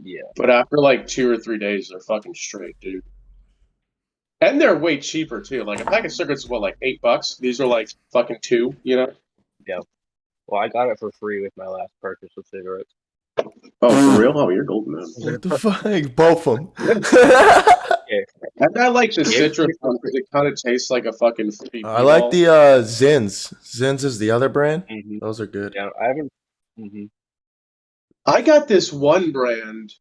Yeah. But after like 2 or 3 days, they're fucking straight, dude. And they're way cheaper too. Like a pack of cigarettes is what, like $8? These are like fucking two, you know? Yeah. Well, I got it for free with my last purchase of cigarettes. Oh, for real? Oh, you're golden, man. What the fuck? Both of them. Yeah. And I like the Yeah. citrus one because it kind of tastes like a fucking fruity I like ball. the Zins. Zins is the other brand. Mm-hmm. Those are good. Yeah, I haven't. Mm-hmm. I got this one brand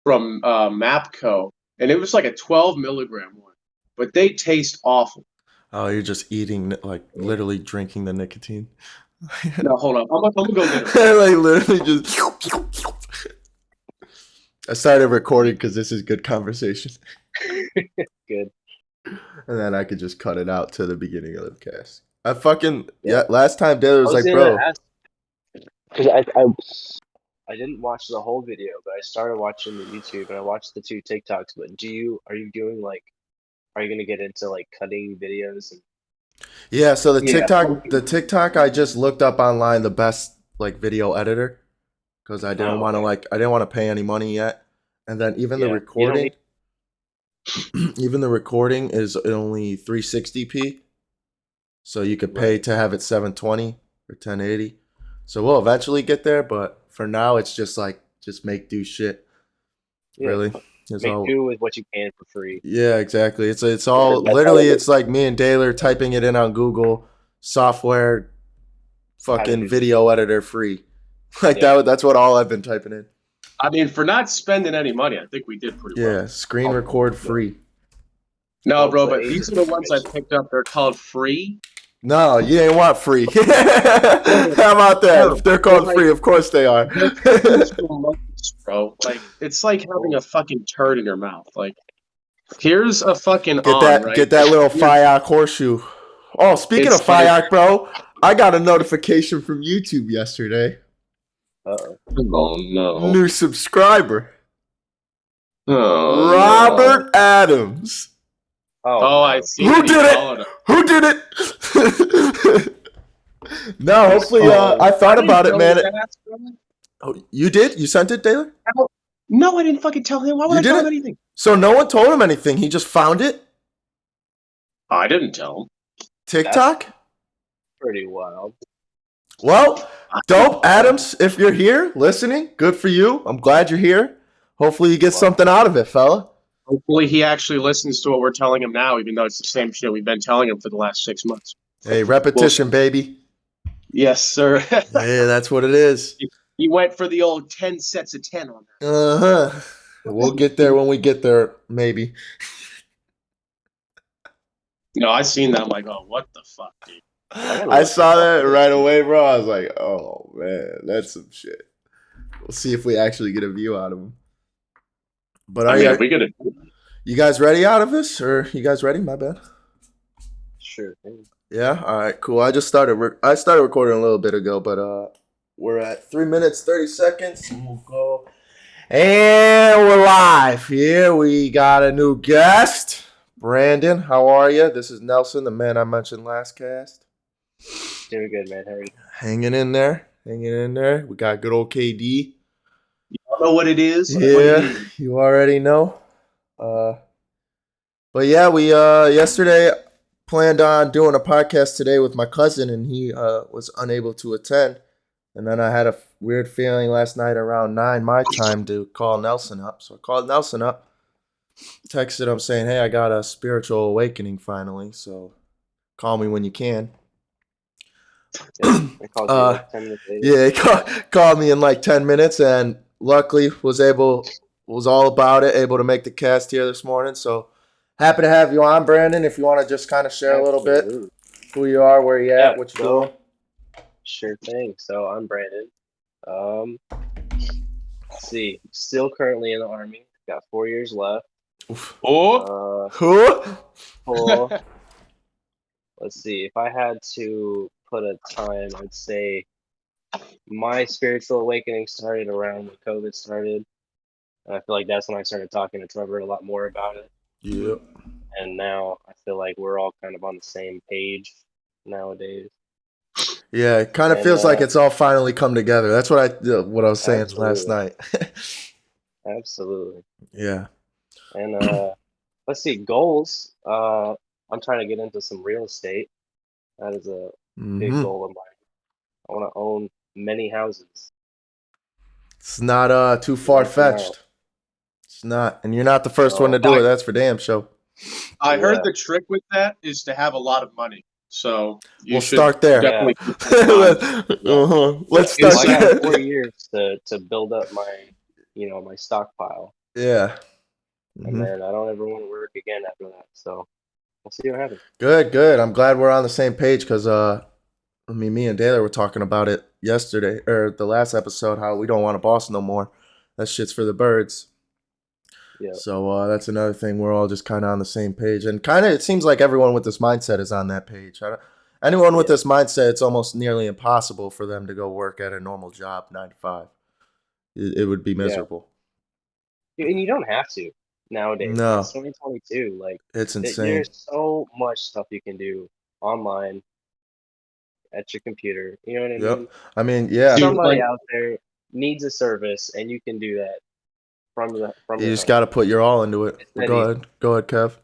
from Mapco, and it was like a 12 milligram one, but they taste awful. Oh, you're just eating, like literally drinking the nicotine. No, hold on. I'm gonna go get it. Like literally just. I started recording because this is good conversation. Good. And then I could just cut it out to the beginning of the cast. I fucking last time Taylor was like, gonna bro. Because I didn't watch the whole video, but I started watching the YouTube and I watched the 2 TikToks. But are you doing like, are you gonna get into like cutting videos? Yeah, so the TikTok I just looked up online the best like video editor because I didn't want to pay any money yet. And then even the recording even the recording is only 360p. So you could pay to have it 720 or 1080. So we'll eventually get there, but for now it's just like make do shit. Yeah. Really. Make do with what you can for free. Yeah, exactly. It's all literally it's like me and Daylor typing it in on Google software fucking video editor free. Like that's what all I've been typing in. I mean, for not spending any money, I think we did pretty well. Yeah, screen record free. No, bro, but these are the ones I picked up. They're called free. No, you ain't want free. How about that? If they're called free, of course they are. Bro, like it's like having a fucking turd in your mouth. Like, here's a fucking get that little FIOC horseshoe. Oh, speaking of FIOC, bro, I got a notification from YouTube yesterday. Oh no! New subscriber. Oh, Robert Adams. Oh, I see. Who did it? Who did it? No, hopefully, I thought about it, man. Oh, you did? You sent it, Taylor? No, I didn't fucking tell him. Why would I tell him anything? So no one told him anything. He just found it? I didn't tell him. TikTok? That's pretty wild. Well, Dope Adams, if you're here listening, good for you. I'm glad you're here. Hopefully you get something out of it, fella. Hopefully he actually listens to what we're telling him now, even though it's the same shit we've been telling him for the last 6 months. Hey, repetition, baby. Yes, sir. Yeah, that's what it is. He went for the old 10 sets of 10 on that. Uh-huh. We'll get there when we get there, maybe. No, I seen that. I'm like, oh, what the fuck, dude? I saw that right away, bro. I was like, oh, man, that's some shit. We'll see if we actually get a view out of him. But you guys ready out of this? Or you guys ready? My bad. Sure. Yeah? All right, cool. I started recording a little bit ago, but we're at 3 minutes, 30 seconds. And we'll go. And we're live. Here we got a new guest. Brandon, how are you? This is Nelson, the man I mentioned last cast. Doing good, man. How are you? Hanging in there. We got good old KD. You know what it is? Yeah, you already know. But yeah, we yesterday planned on doing a podcast today with my cousin, and he was unable to attend. And then I had a weird feeling last night around 9 my time to call Nelson up. So I called Nelson up, texted him saying, hey, I got a spiritual awakening finally, so call me when you can. Yeah, I called you like 10 minutes later. Yeah, he called me in like 10 minutes, and luckily was all about it, able to make the cast here this morning. So happy to have you on, Brandon. If you want to just kind of share a little bit who you are, where you at, what you're doing. Sure thing. So I'm Brandon. Let's see. Still currently in the Army. Got 4 years left. Let's see. If I had to put a time, I'd say my spiritual awakening started around when COVID started. And I feel like that's when I started talking to Trevor a lot more about it. Yeah. And now I feel like we're all kind of on the same page nowadays. Yeah, it kind of feels like it's all finally come together. That's what I was saying last night. Absolutely. Yeah. And let's see, goals. I'm trying to get into some real estate. That is a big Mm-hmm. goal of mine. I want to own many houses. It's not too far Rent them out. fetched. It's not, and you're not the first one to So do it. That's for damn sure. I heard yeah, the trick with that is to have a lot of money. So you We'll should start there. yeah, definitely keep that in mind. yeah. Let's Well, start I got Insane. 4 there. years to build up my, my stockpile, Yeah. and Hmm. then I don't ever want to work again after that. So we'll see what happens. Good, good. I'm glad we're on the same page because I mean, me and Taylor were talking about it yesterday or the last episode. How we don't want a boss no more. That shit's for the birds. Yeah, So that's another thing. We're all just kind of on the same page, and kind of it seems like everyone with this mindset is on that page. Anyone with yeah, this mindset, it's almost nearly impossible for them to go work at a normal job, 9 to 5. It would be yeah. miserable. And you don't have to nowadays. It's No, 2022. Like, it's insane. there's so much stuff you can do online at your computer. You know what I mean? Yep. I mean, yeah. Dude, Somebody like out there needs a service, and you can do that from You your just home. got to put your all into it. It's But that go easy. ahead. Go ahead, Kev.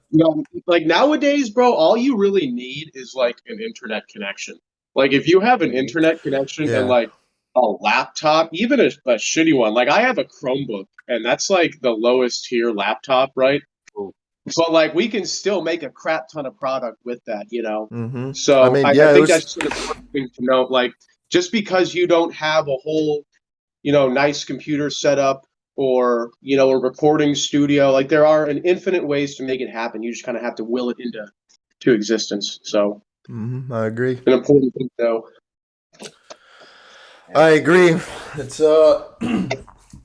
like nowadays, bro, all you really need is like an internet connection. Like if you have an Hmm. internet connection and Yeah. like a laptop, even a shitty one. Like I have a Chromebook, and that's like the lowest tier laptop, right? Ooh, But like we can still make a crap ton of product with that, you know. Mm-hmm. I So mean, I yeah, it think was. that's just an important thing to note. Like just because you don't have a whole, nice computer setup or a recording studio, like there are an infinite ways to make it happen. You just kind of have to will it into existence. So I agree. an important thing to know. I absolutely. agree. It's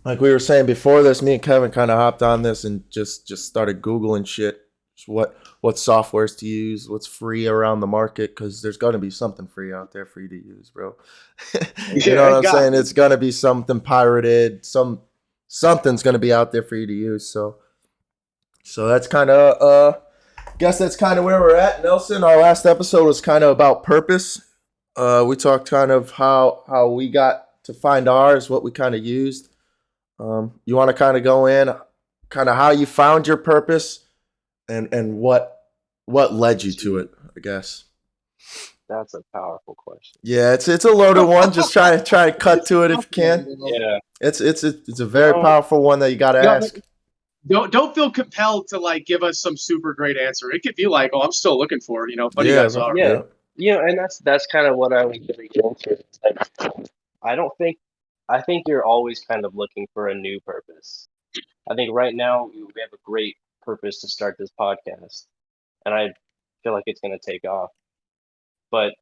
like we were saying before this, me and Kevin kind of hopped on this and just started googling shit. Just what softwares to use, what's free around the market, because there's gonna be something free out there for you to use, bro. You know Yeah, what Yeah, I'm God. saying? It's gonna be something pirated. Something's gonna be out there for you to use. So that's kind of guess that's kind of where we're at, Nelson. Our last episode was kind of about purpose. We talked kind of how we got to find ours, what we kind of used. You want to kind of go in, kind of how you found your purpose, and what led you to it, I guess. that's a powerful question. Yeah, it's a loaded one. Just try to cut to it if you can. Yeah, It's a you very know, powerful one that you got to No, ask. don't feel compelled to like give us some super great answer. It could be like, oh, I'm still looking for it. Funny you Yeah, guys bro. are. yeah, Yeah. and that's kind of what I was getting into. It's like, I don't think I think you're always kind of looking for a new purpose. I think right now we have a great purpose to start this podcast, and I feel like it's going to take off. But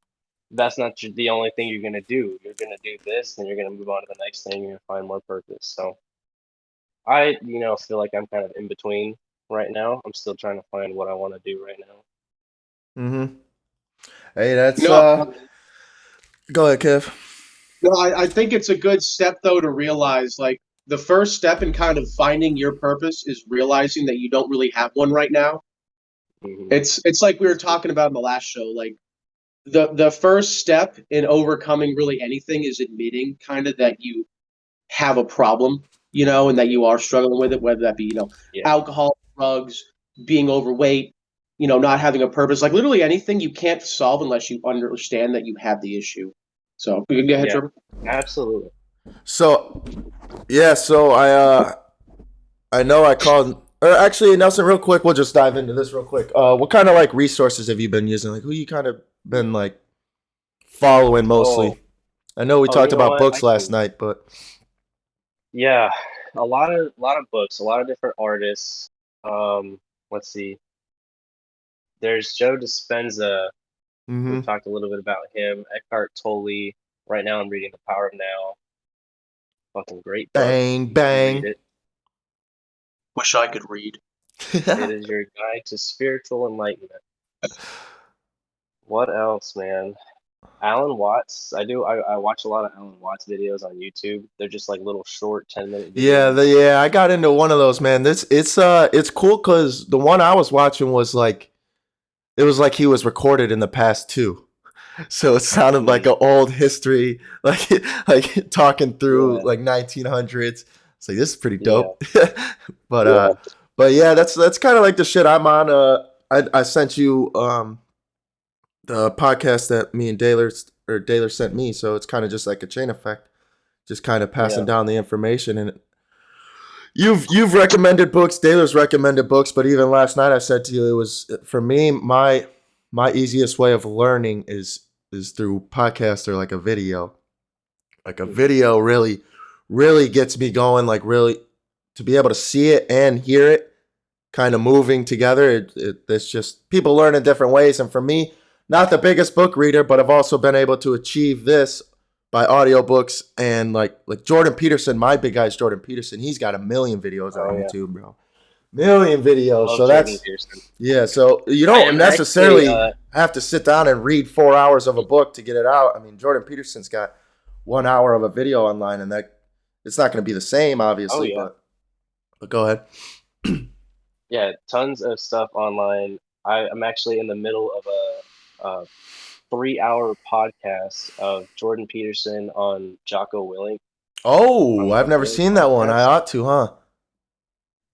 that's not the only thing you're going to do. You're going to do this, then you're going to move on to the next thing. You're going to find more purpose. So I, feel like I'm kind of in between right now. I'm still trying to find what I want to do right now. Mm-hmm. Hey, that's No, Go ahead, Kev. no, I think it's a good step though to realize like the first step in kind of finding your purpose is realizing that you don't really have one right now. Hmm. It's like we were That's true. talking about in the last show. Like the first step in overcoming really anything is admitting kind of that you have a problem, and that Yeah, you are struggling with it, whether that be, yeah, alcohol, drugs, being overweight, not having a purpose, like literally anything you can't solve unless you understand that you have the issue. So go ahead, yeah. Trevor. Absolutely. So yeah, so I know I called. Or actually, Nelson, real quick, we'll just dive into this real quick. What kind of like resources have you been using? Like, who you kind of been like following Oh, mostly? I know we oh, you talked know about what? books last night, but Yeah, a lot of books, a lot of different artists. Let's see. There's Joe Dispenza. We've mm-hmm. talked a little bit about him. Eckhart Tolle. Right now, I'm reading The Power of Now. Fucking great book. Bang You should read bang. it. Wish I could read. It is your guide to spiritual enlightenment. What else, man? Alan Watts. I watch a lot of Alan Watts videos on YouTube. They're just like little short 10-minute Yeah, videos. I got into one of those, man. This it's cool because the one I was watching was like it was like he was recorded in the past too. So it sounded like Mm, an old history, like talking through yeah, like 1900s. It's like, this is pretty Yeah. dope. But yeah, that's kind of like the shit I'm on. I sent you the podcast that me and Daler sent me, so it's kind of just like a chain effect, just kind of passing down the information. And you've recommended books, Daler's recommended books, but even last night I said to you, it was, for me, my easiest way of learning is through podcast or like a video. Like a video really gets me going, like really to be able to see it and hear it kind of moving together. It's just, people learn in different ways. And for me, not the biggest book reader, but I've also been able to achieve this by audiobooks. And like Jordan Peterson, my big guy is Jordan Peterson. He's got 1 million videos on YouTube, bro. Million videos. Love So Jordan that's Peterson. Yeah. So you don't necessarily have to sit down and read 4 hours of a book to get it out. I mean, Jordan Peterson's got 1 hour of a video online, and that it's not going to be the same, obviously. But go ahead. Yeah, tons of stuff online. I'm actually in the middle of a 3-hour podcast of Jordan Peterson on Jocko Willink. Oh, I've never seen that one. I ought to, huh?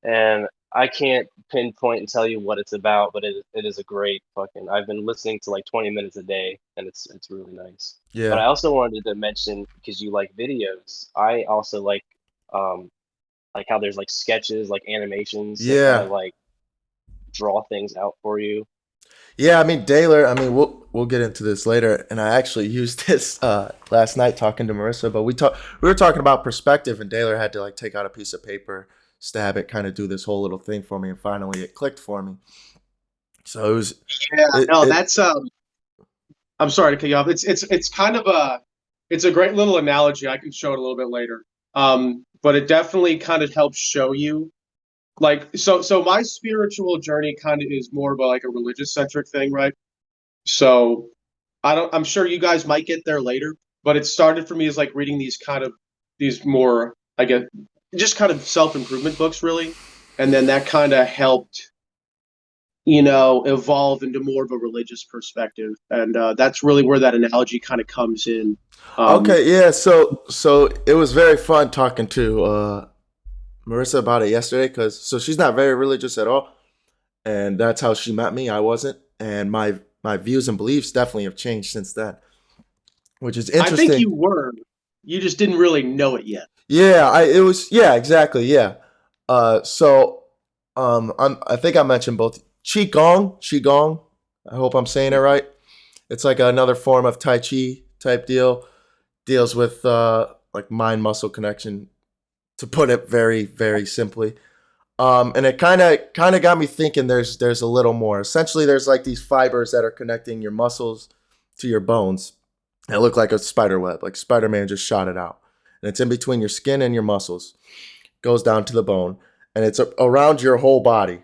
And I can't pinpoint and tell you what it's about, but it is a great fucking. I've been listening to like 20 minutes a day, and it's really nice. Yeah. But I also wanted to mention, because you like videos, I also like how there's like sketches, like animations that kind of like draw things out for you. Yeah, I mean, Daler, I mean, we'll get into this later, and I actually used this last night talking to Marissa, but we were talking about perspective, and Daler had to like take out a piece of paper, stab it, kind of do this whole little thing for me, and finally it clicked for me. So it was that's I'm sorry to cut you off. It's kind of it's a great little analogy. I can show it a little bit later. But it definitely kind of helps show you, like, so my spiritual journey kind of is more of like a religious centric thing, right? So I'm sure you guys might get there later, but it started for me as like reading these more, I guess, just kind of self-improvement books, really. And then that kind of helped, evolve into more of a religious perspective. And that's really where that analogy kind of comes in. Okay, yeah. So it was very fun talking to Marissa about it yesterday, because she's not very religious at all, and that's how she met me. I wasn't, and my views and beliefs definitely have changed since then, which is interesting. I think you were, you just didn't really know it yet. Yeah, exactly, yeah. I think I mentioned both qigong. I hope I'm saying it right. It's like another form of Tai Chi type deal. Deals with like mind muscle connection, to put it very, very simply. And it kind of got me thinking there's a little more. Essentially, there's like these fibers that are connecting your muscles to your bones. It look like a spider web, like Spider-Man just shot it out. And it's in between your skin and your muscles. Goes down to the bone. And it's around your whole body.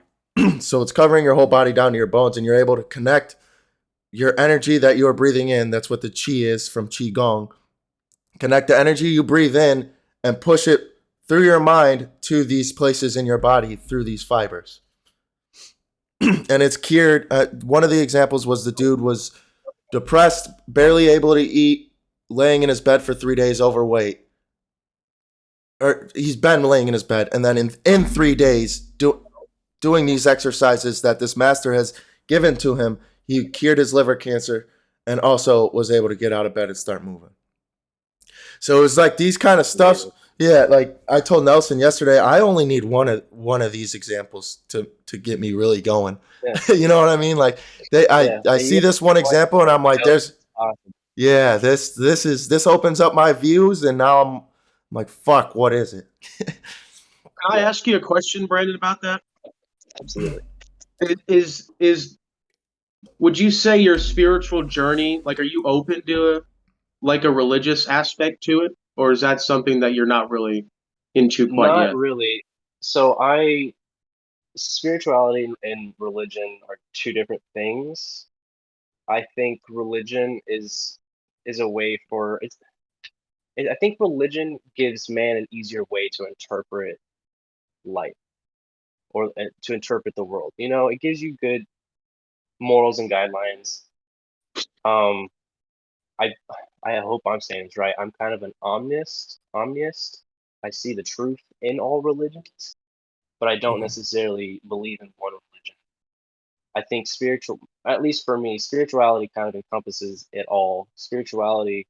So it's covering your whole body down to your bones, and you're able to connect your energy that you're breathing in. That's what the qi is from qigong. Connect the energy you breathe in and push it through your mind to these places in your body through these fibers. And it's cured. One of the examples was the dude was depressed, barely able to eat, laying in his bed for 3 days, overweight. Or he's been laying in his bed, and then in 3 days, doing these exercises that this master has given to him, he cured his liver cancer and also was able to get out of bed and start moving. So it was like these kind of stuff. Yeah, like I told Nelson yesterday, I only need one of these examples to get me really going. Yeah. You know what I mean? Like I see this one example, and I'm like, there's awesome. Yeah, this opens up my views, and now I'm like, fuck, what is it? Can I ask you a question, Brandon, about that? Absolutely. Would you say your spiritual journey, like, are you open to a religious aspect to it, or is that something that you're not really into quite yet? Not really. So spirituality and religion are two different things. I think religion is a way for I think religion gives man an easier way to interpret life, or to interpret the world. It gives you good morals and guidelines. I hope I'm saying this right. I'm kind of an omnist. I see the truth in all religions, but I don't necessarily believe in one religion. I think at least for me, spirituality kind of encompasses it all. Spirituality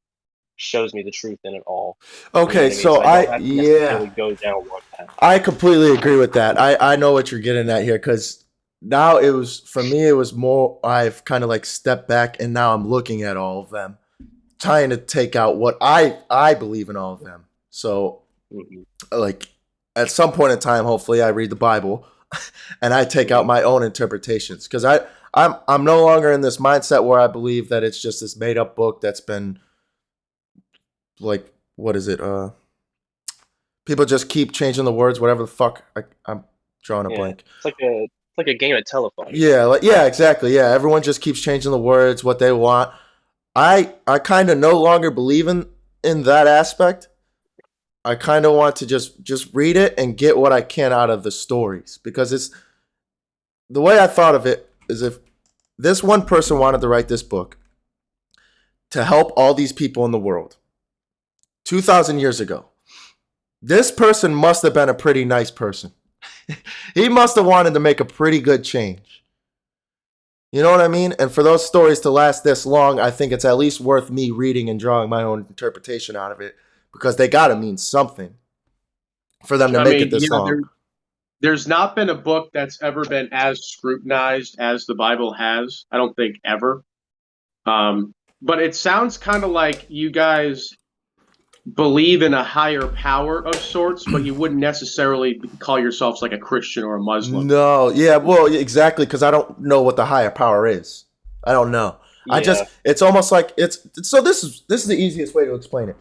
shows me the truth in it all. You know Okay, what I mean? so So I don't have to necessarily go down one path. I completely agree with that. I know what you're getting at here, because now it was, for me, it was more, I've kind of like stepped back and now I'm looking at all of them, trying to take out what I believe in all of them. So like at some point in time, hopefully I read the Bible and I take out my own interpretations, because I'm no longer in this mindset where I believe that it's just this made up book that's been like, what is it? People just keep changing the words, whatever the fuck. I'm drawing a blank. It's like a game of telephone. Yeah, exactly. Yeah, everyone just keeps changing the words, what they want. I kind of no longer believe in that aspect. I kind of want to just read it and get what I can out of the stories, because it's the way I thought of it is, if this one person wanted to write this book to help all these people in the world 2,000 years ago, this person must have been a pretty nice person. He must have wanted to make a pretty good change. You know what I mean? And for those stories to last this long, I think it's at least worth me reading and drawing my own interpretation out of it, because they got to mean something for them to make it this long. There's not been a book that's ever been as scrutinized as the Bible has. I don't think ever. But it sounds kind of like you guys believe in a higher power of sorts, but you wouldn't necessarily call yourselves like a Christian or a Muslim. No, yeah, well, exactly, because I don't know what the higher power is. I don't know. Yeah. It's almost like so this is the easiest way to explain it.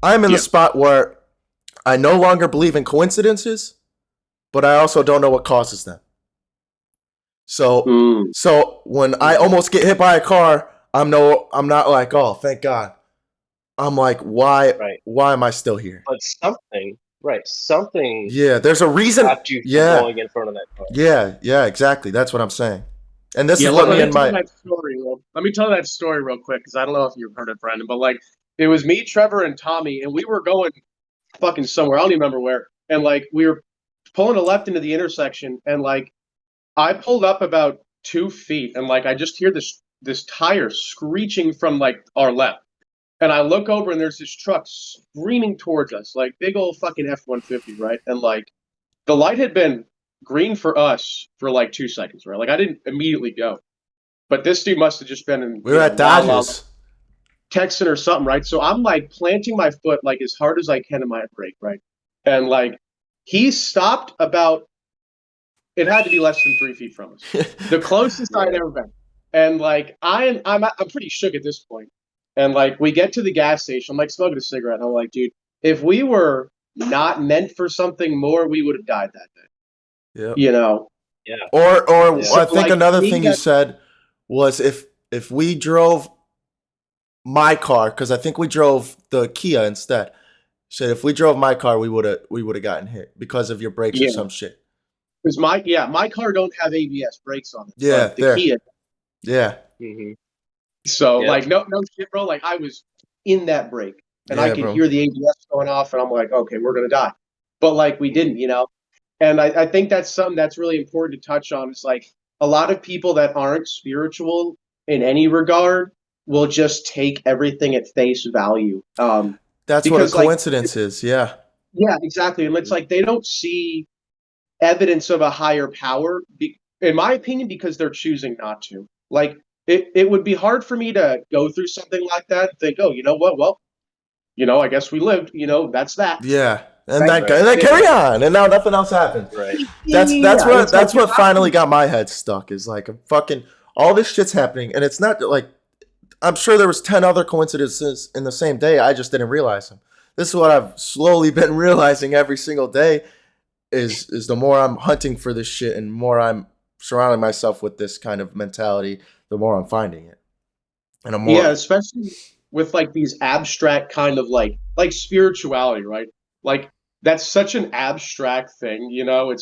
I'm in the spot where I no longer believe in coincidences, but I also don't know what causes them. So when I almost get hit by a car, I'm not like, oh, thank God. I'm like, why am I still here? But something. Yeah, there's a reason. You from going in front of that car. Yeah, exactly. That's what I'm saying. And this is let me tell that story real quick, because I don't know if you've heard it, Brandon, but like, it was me, Trevor, and Tommy, and we were going fucking somewhere. I don't even remember where. And like, we were pulling a left into the intersection, and like, I pulled up about 2 feet, and like, I just hear this tire screeching from like our left. And I look over, and there's this truck screaming towards us, like big old fucking F-150, right? And like, the light had been green for us for like 2 seconds, right? Like, I didn't immediately go, but this dude must have just been in. We were at Dodgers, Texan or something, right? So I'm like planting my foot like as hard as I can in my brake, right? And like, he stopped about. It had to be less than 3 feet from us, the closest I'd ever been. And like, I'm pretty shook at this point. And like, we get to the gas station. I'm like smoking a cigarette. And I'm like, dude, if we were not meant for something more, we would have died that day. Yeah. You know? Yeah. Or so I think like, another thing you said was if we drove my car, because I think we drove the Kia instead. Said if we drove my car, we would have gotten hit because of your brakes or some shit. Because my car don't have ABS brakes on it. Yeah, the Kia. Yeah. Mm-hmm. So like no shit, bro. Like I was in that brake, and I could hear the ABS going off, and I'm like, okay, we're gonna die. But like we didn't, you know. And I think that's something that's really important to touch on. It's like a lot of people that aren't spiritual in any regard will just take everything at face value. That's what a coincidence is. Yeah. Yeah, exactly. And it's like they don't see evidence of a higher power, in my opinion, because they're choosing not to. Like, it would be hard for me to go through something like that and think, oh, you know what? Well, you know, I guess we lived. You know, that's that. Yeah, and then carry on, and now nothing else happened. Right. That's what finally got my head stuck. Is like fucking all this shit's happening, and it's not like I'm sure there was 10 other coincidences in the same day. I just didn't realize them. This is what I've slowly been realizing every single day. Is the more I'm hunting for this shit and more I'm surrounding myself with this kind of mentality, the more I'm finding it. And I'm more especially with like these abstract kind of like spirituality, right? Like that's such an abstract thing, you know.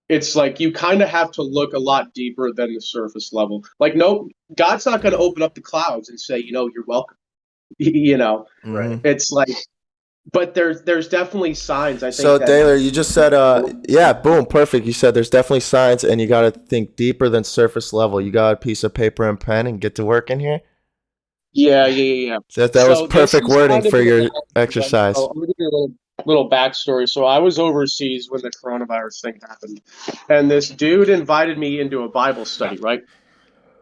It's like you kind of have to look a lot deeper than the surface level. Like, no, God's not going to open up the clouds and say, you know, you're welcome. You know, right? It's like but there's definitely signs. I think So that Taylor, you just said, yeah, boom, perfect. You said there's definitely signs, and you got to think deeper than surface level. You got a piece of paper and pen and get to work in here. yeah. That was So this perfect is wording kind of for an your analogy, right? exercise. So I'm gonna give you a little backstory. So I was overseas when the coronavirus thing happened, and this dude invited me into a Bible study, right?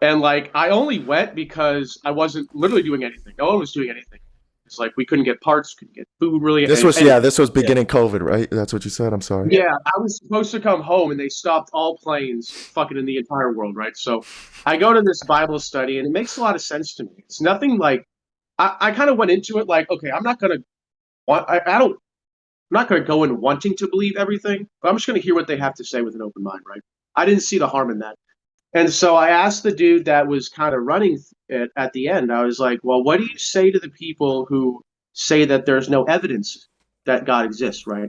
And like I only went because I wasn't literally doing anything. No one was doing anything. It's like we couldn't get parts, couldn't get food, really anything. This was Yeah. beginning COVID, right? That's what you said. I'm sorry. Yeah. Yeah, I was supposed to come home and they stopped all planes fucking in the entire world, right? So I go to this Bible study and it makes a lot of sense to me. It's nothing like I kind of went into it like, okay, I'm not gonna want I don't I'm not gonna go in wanting to believe everything, but I'm just gonna hear what they have to say with an open mind, right? I didn't see the harm in that. And so I asked the dude that was kind of running it at the end, I was like, well, what do you say to the people who say that there's no evidence that God exists, right?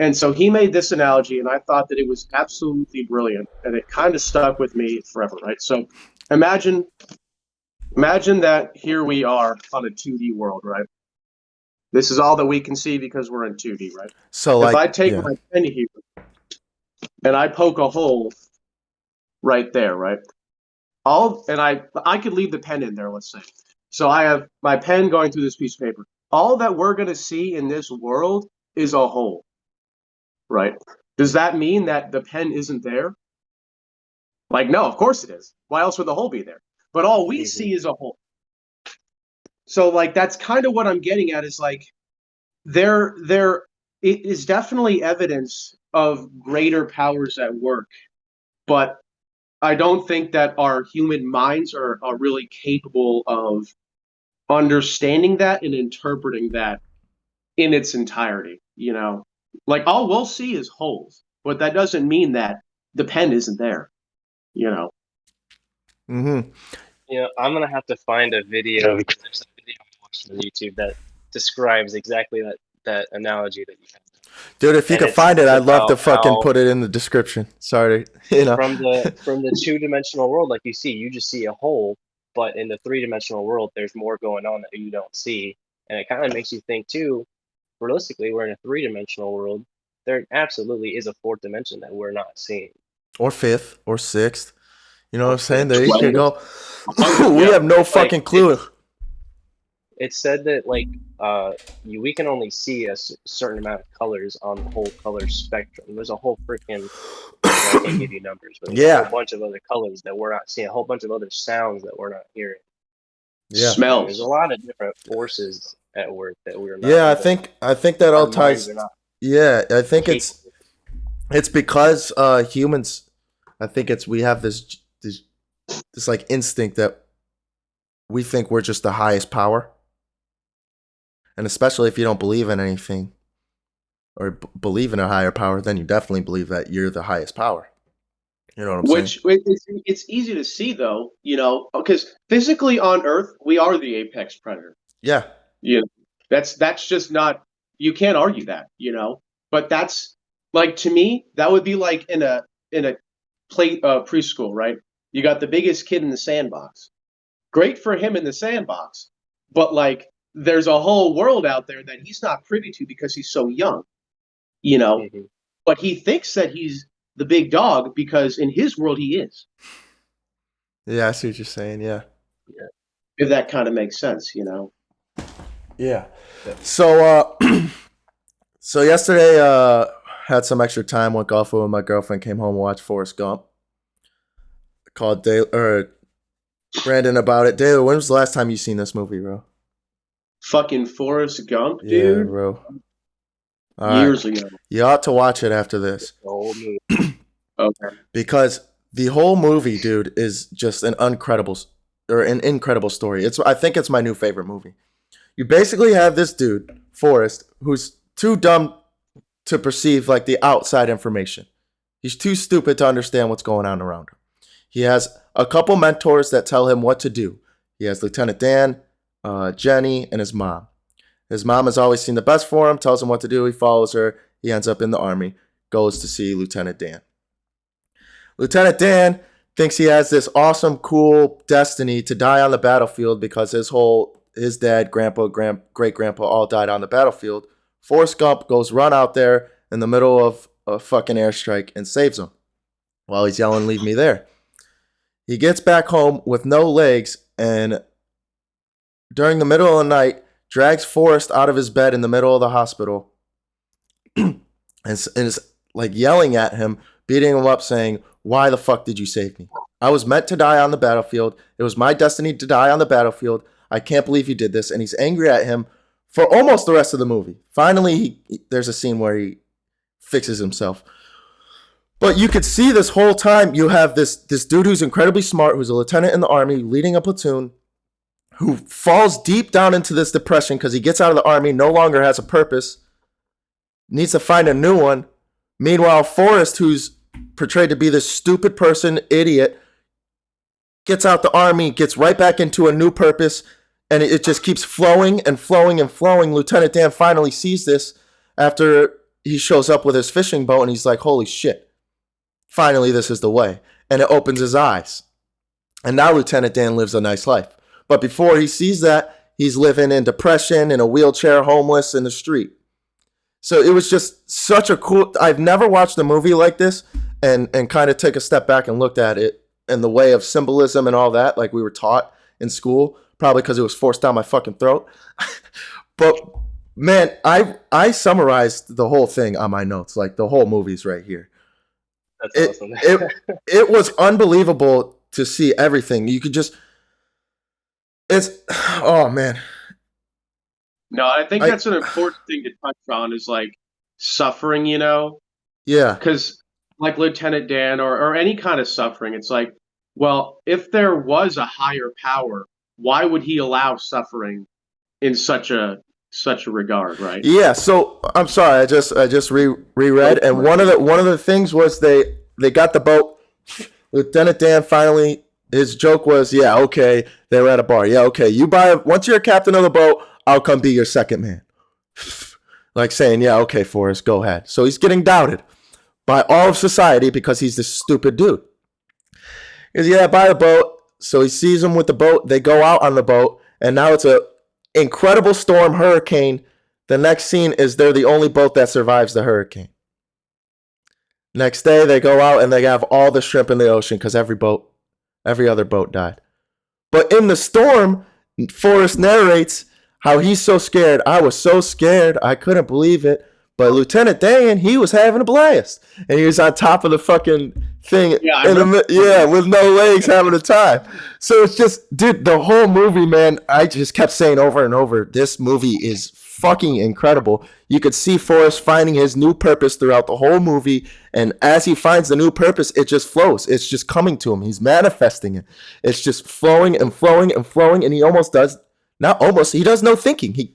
And so he made this analogy, and I thought that it was absolutely brilliant, and it kind of stuck with me forever, right? So imagine that here we are on a 2D world, right? This is all that we can see because we're in 2D, right? So If like, I take yeah. my pen here and I poke a hole right there, right? I could leave the pen in there, let's say. So I have my pen going through this piece of paper. All that we're going to see in this world is a hole, right? Does that mean that the pen isn't there? Like, no, of course it is. Why else would the hole be there? But all we see is a hole. So like that's kind of what I'm getting at is like there it is definitely evidence of greater powers at work, but I don't think that our human minds are really capable of understanding that and interpreting that in its entirety, you know? Like all we'll see is holes, but that doesn't mean that the pen isn't there, you know? Mm-hmm. You know, I'm gonna have to find a video because there's a video I watched on YouTube that describes exactly that analogy that you had. Dude, if you And could find it, it's I'd love to about fucking how put it in the description. Sorry, you know. from the two-dimensional world, like you just see a hole, but in the three-dimensional world, there's more going on that you don't see, and it kind of makes you think too. Realistically, we're in a three-dimensional world. There absolutely is a fourth dimension that we're not seeing. Or fifth, or sixth. You know what Or I'm saying? fifth, There you could go. We Yeah. have no Like fucking clue. it's said that like we can only see a certain amount of colors on the whole color spectrum. There's a whole freaking I can't give you numbers, but there's a whole Yeah. bunch of other colors that we're not seeing, a whole bunch of other sounds that we're not hearing. Yeah. And there's a Smells. lot of different forces at work that we're not Yeah, able, I think that our all minds ties. are not Yeah, I think capable. it's because humans. I think it's we have this like instinct that we think we're just the highest power, and especially if you don't believe in anything or believe in a higher power, then you definitely believe that you're the highest power. You know what I'm saying? Which it's easy to see though, you know, because physically on Earth we are the apex predator. Yeah. You know, that's just not you can't argue that, you know. But that's like to me that would be like in a preschool, right? You got the biggest kid in the sandbox. Great for him in the sandbox, but like there's a whole world out there that he's not privy to because he's so young, you know. Mm-hmm. But he thinks that he's the big dog because in his world he is. Yeah, I see what you're saying. Yeah. Yeah. If that kind of makes sense, you know. Yeah. So so yesterday had some extra time, went golfing with my girlfriend, came home and watched Forrest Gump. Called Brandon about it. Dale, when was the last time you seen this movie, bro? Fucking Forrest Gump, Yeah, dude. bro. Years ago. You ought to watch it after this. The whole movie. Okay. Because the whole movie, dude, is just an incredible story. I think it's my new favorite movie. You basically have this dude, Forrest, who's too dumb to perceive like the outside information. He's too stupid to understand what's going on around him. He has a couple mentors that tell him what to do. He has Lieutenant Dan, Jenny, and his mom. His mom has always seen the best for him, tells him what to do. He follows her. He ends up in the army, goes to see Lieutenant Dan. Lieutenant Dan thinks he has this awesome, cool destiny to die on the battlefield because his dad, grandpa, great grandpa all died on the battlefield Forrest Gump goes run out there in the middle of a fucking airstrike and saves him while he's yelling, "Leave me there." He gets back home with no legs and during the middle of the night drags Forrest out of his bed in the middle of the hospital and is like yelling at him, beating him up, saying, "Why the fuck did you save me? I was meant to die on the battlefield. It was my destiny to die on the battlefield. I can't believe you did this." And he's angry at him for almost the rest of the movie. Finally, there's a scene where he fixes himself. But you could see this whole time you have this dude who's incredibly smart, who's a lieutenant in the army, leading a platoon, who falls deep down into this depression because he gets out of the army, no longer has a purpose, needs to find a new one. Meanwhile, Forrest, who's portrayed to be this stupid person, idiot, gets out the army, gets right back into a new purpose, and it just keeps flowing and flowing and flowing. Lieutenant Dan finally sees this after he shows up with his fishing boat, and he's like, holy shit, finally this is the way. And it opens his eyes. And now Lieutenant Dan lives a nice life. But before he sees that, he's living in depression, in a wheelchair, homeless, in the street. So it was just such a cool... I've never watched a movie like this and kind of take a step back and looked at it in the way of symbolism and all that, like we were taught in school, probably because it was forced down my fucking throat. But man, I summarized the whole thing on my notes, like the whole movie's right here. That's awesome. It was unbelievable to see everything. You could just... Oh man. No, I think that's an important thing to touch on is like suffering, you know? Yeah. Because like Lieutenant Dan or any kind of suffering, it's like, well, if there was a higher power, why would he allow suffering in such a regard, right? Yeah, so I'm sorry, I just reread, and one of the things was they got the boat. Lieutenant Dan finally, his joke was, yeah, okay, they were at a bar. Yeah, okay, once you're a captain of the boat, I'll come be your second man. Like saying, yeah, okay, Forrest, go ahead. So he's getting doubted by all of society because he's this stupid dude. Because yeah, buy the boat. So he sees him with the boat. They go out on the boat, and now it's a incredible storm, hurricane. The next scene is they're the only boat that survives the hurricane. Next day, they go out and they have all the shrimp in the ocean because every other boat died. But in the storm, Forrest narrates how he's so scared. I was so scared, I couldn't believe it. But Lieutenant Dan, he was having a blast. And he was on top of the fucking thing. With no legs, having a time. So it's just, dude, the whole movie, man, I just kept saying over and over, this movie is fucking incredible. You could see Forrest finding his new purpose throughout the whole movie. And as he finds the new purpose, it just flows. It's just coming to him. He's manifesting it. It's just flowing and flowing and flowing. And he he does no thinking.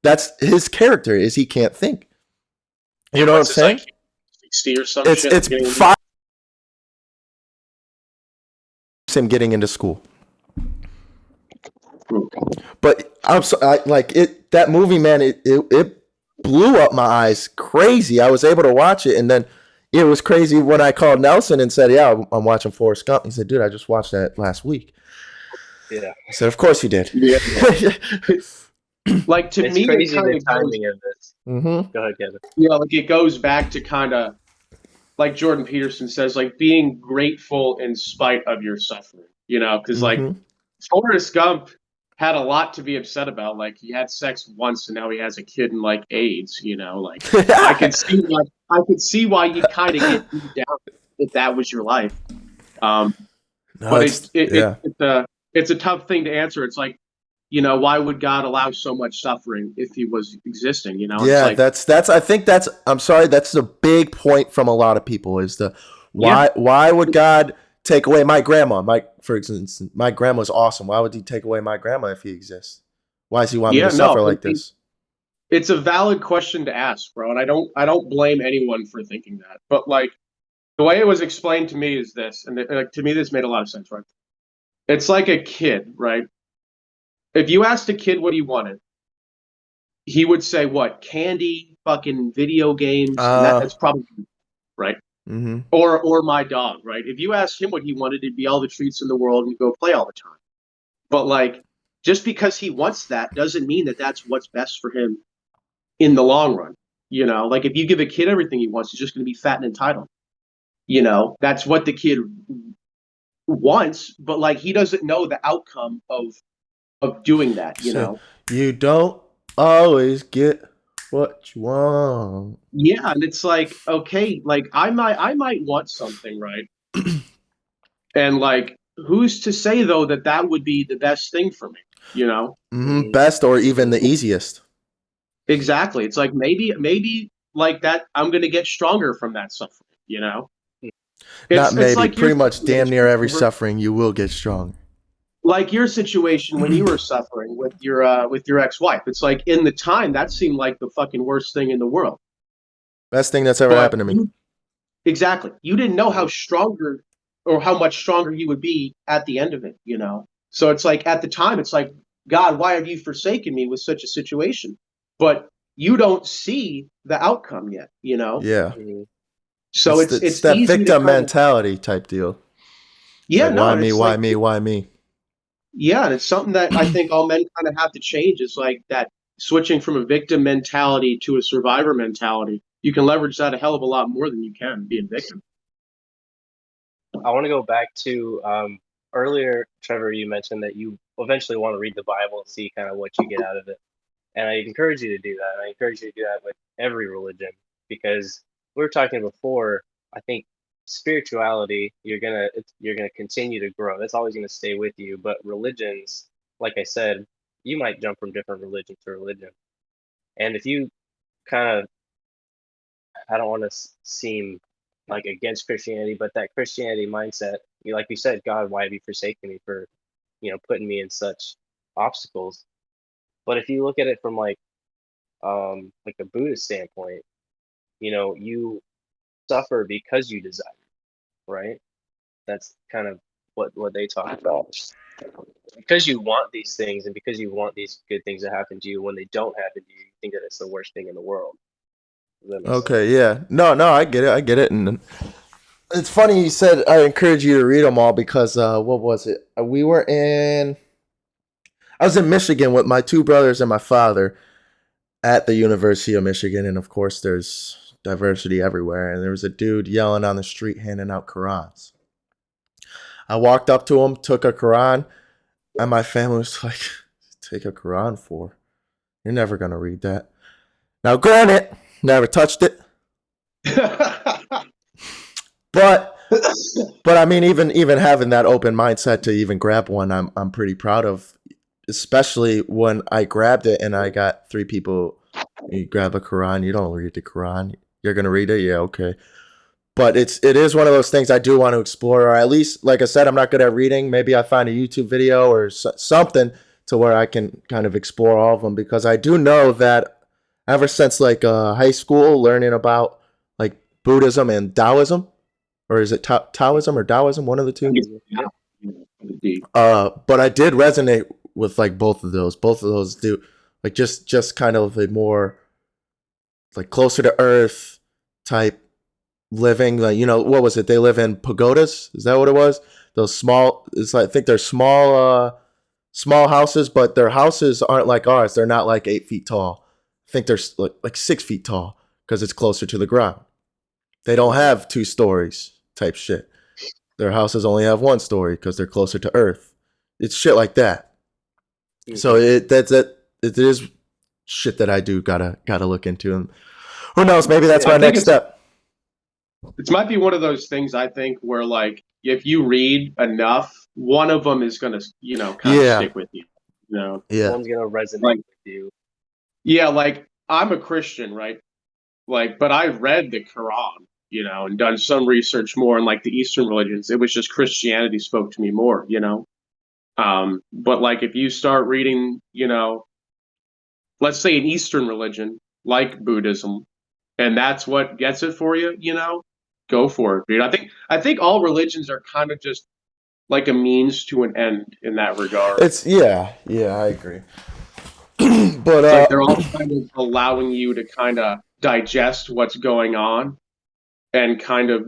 That's his character, is he can't think. You know what I'm saying? Like 60 or some it's shit. It's 5 him getting into school. But I'm so, that movie, man. It blew up my eyes, crazy. I was able to watch it, and then it was crazy when I called Nelson and said, "Yeah, I'm watching Forrest Gump." He said, "Dude, I just watched that last week." Yeah. I said, "Of course you did." Yeah. Like to it's me, crazy the timing of this. Mm-hmm. Go ahead, Kevin. Yeah, like it goes back to kind of like Jordan Peterson says, like being grateful in spite of your suffering. You know, because like Forrest Gump had a lot to be upset about. Like he had sex once, and now he has a kid and like AIDS. You know, like I could see why you kind of get beat down if that was your life. But it's a tough thing to answer. It's like, you know, why would God allow so much suffering if he was existing? You know, yeah, it's like, I think that's the big point from a lot of people is why would God take away my grandma? For instance, my grandma's awesome. Why would he take away my grandma if he exists? Why does he want me to suffer like this? It's a valid question to ask, bro, and I don't blame anyone for thinking that. But like the way it was explained to me is this, and to me this made a lot of sense, right? It's like a kid, right? If you asked a kid what he wanted, he would say what? Candy, fucking video games. That's probably right. Mm-hmm. Or my dog, right? If you asked him what he wanted, it'd be all the treats in the world and go play all the time. But like, just because he wants that doesn't mean that that's what's best for him in the long run. You know, like if you give a kid everything he wants, he's just going to be fat and entitled. You know, that's what the kid wants, but like he doesn't know the outcome of doing that, you know. You don't always get what you want. Yeah, and it's like, okay, like I might want something, right? And like who's to say though that that would be the best thing for me, you know? Mm-hmm. Best or even the easiest. Exactly. It's like maybe like that I'm going to get stronger from that suffering, you know? Not It's maybe, like your pretty much damn near every situation, suffering you will get strong. like your situation when you were suffering with your ex-wife. It's like in the time that seemed like the fucking worst thing in the world. Best thing that's ever But happened to me. exactly. You didn't know how stronger or how much stronger you would be at the end of it, you know? So it's like at the time, it's like, God, why have you forsaken me with such a situation? But you don't see the outcome yet, you know? Yeah. So It's it's that easy to victim kind of, mentality type deal. It's yeah, like, no, why and me, it's why like, me, why me? yeah, and it's something that I think all men kind of have to change is like that switching from a victim mentality to a survivor mentality. You can leverage that a hell of a lot more than you can being victim. I want to go back to earlier, Trevor. You mentioned that you eventually want to read the Bible and see kind of what you get out of it. And I encourage you to do that. And I encourage you to do that with every religion because we were talking before. I think spirituality, you're gonna continue to grow. That's always gonna stay with you. But religions, like I said, you might jump from different religion to religion. And if you kind of, I don't want to seem like against Christianity, but that Christianity mindset, like you said, God, why have you forsaken me for, putting me in such obstacles? But if you look at it from like a Buddhist standpoint, you suffer because you desire, right? That's kind of what they talk about. Because you want these things and because you want these good things to happen to you, when they don't happen to you, you think that it's the worst thing in the world. Does that make sense? Okay, yeah. No, I get it. I get it. And it's funny you said I encourage you to read them all because what was it? I was in Michigan with my two brothers and my father at the University of Michigan, and of course there's diversity everywhere. And there was a dude yelling on the street handing out Qurans. I walked up to him, took a Quran, and my family was like, "Take a Quran for? You're never gonna read that." Now, granted, never touched it, but I mean, even having that open mindset to even grab one, I'm pretty proud of. Especially when I grabbed it and I got three people. You grab a Quran, you don't read the Quran. You're gonna read it, yeah, okay. But it is one of those things I do want to explore, or at least, like I said, I'm not good at reading. Maybe I find a YouTube video or something to where I can kind of explore all of them because I do know that ever since like high school, learning about like Buddhism and Taoism, or is it Taoism or Taoism, one of the two? But I did resonate with like both of those. Both of those do like just kind of a more like closer to earth type living. Like what was it? They live in pagodas. Is that what it was? Those small. It's like I think they're small houses, but their houses aren't like ours. They're not like 8 feet tall. I think they're like 6 feet tall because it's closer to the ground. They don't have 2 stories type shit. Their houses only have 1 story because they're closer to earth. It's shit like that. Mm-hmm. So it is shit that I do gotta look into, and who knows, maybe that's my next step. It might be one of those things I think where like if you read enough, one of them is gonna kind of stick with you. Yeah, one's gonna resonate with you. Yeah, like I'm a Christian, right? Like, but I've read the Quran, and done some research more in like the Eastern religions. It was just Christianity spoke to me more, But like if you start reading, let's say an Eastern religion like Buddhism, and that's what gets it for you, go for it, dude. I think all religions are kind of just like a means to an end in that regard. It's yeah, I agree. But it's like they're all kind of allowing you to kind of digest what's going on and kind of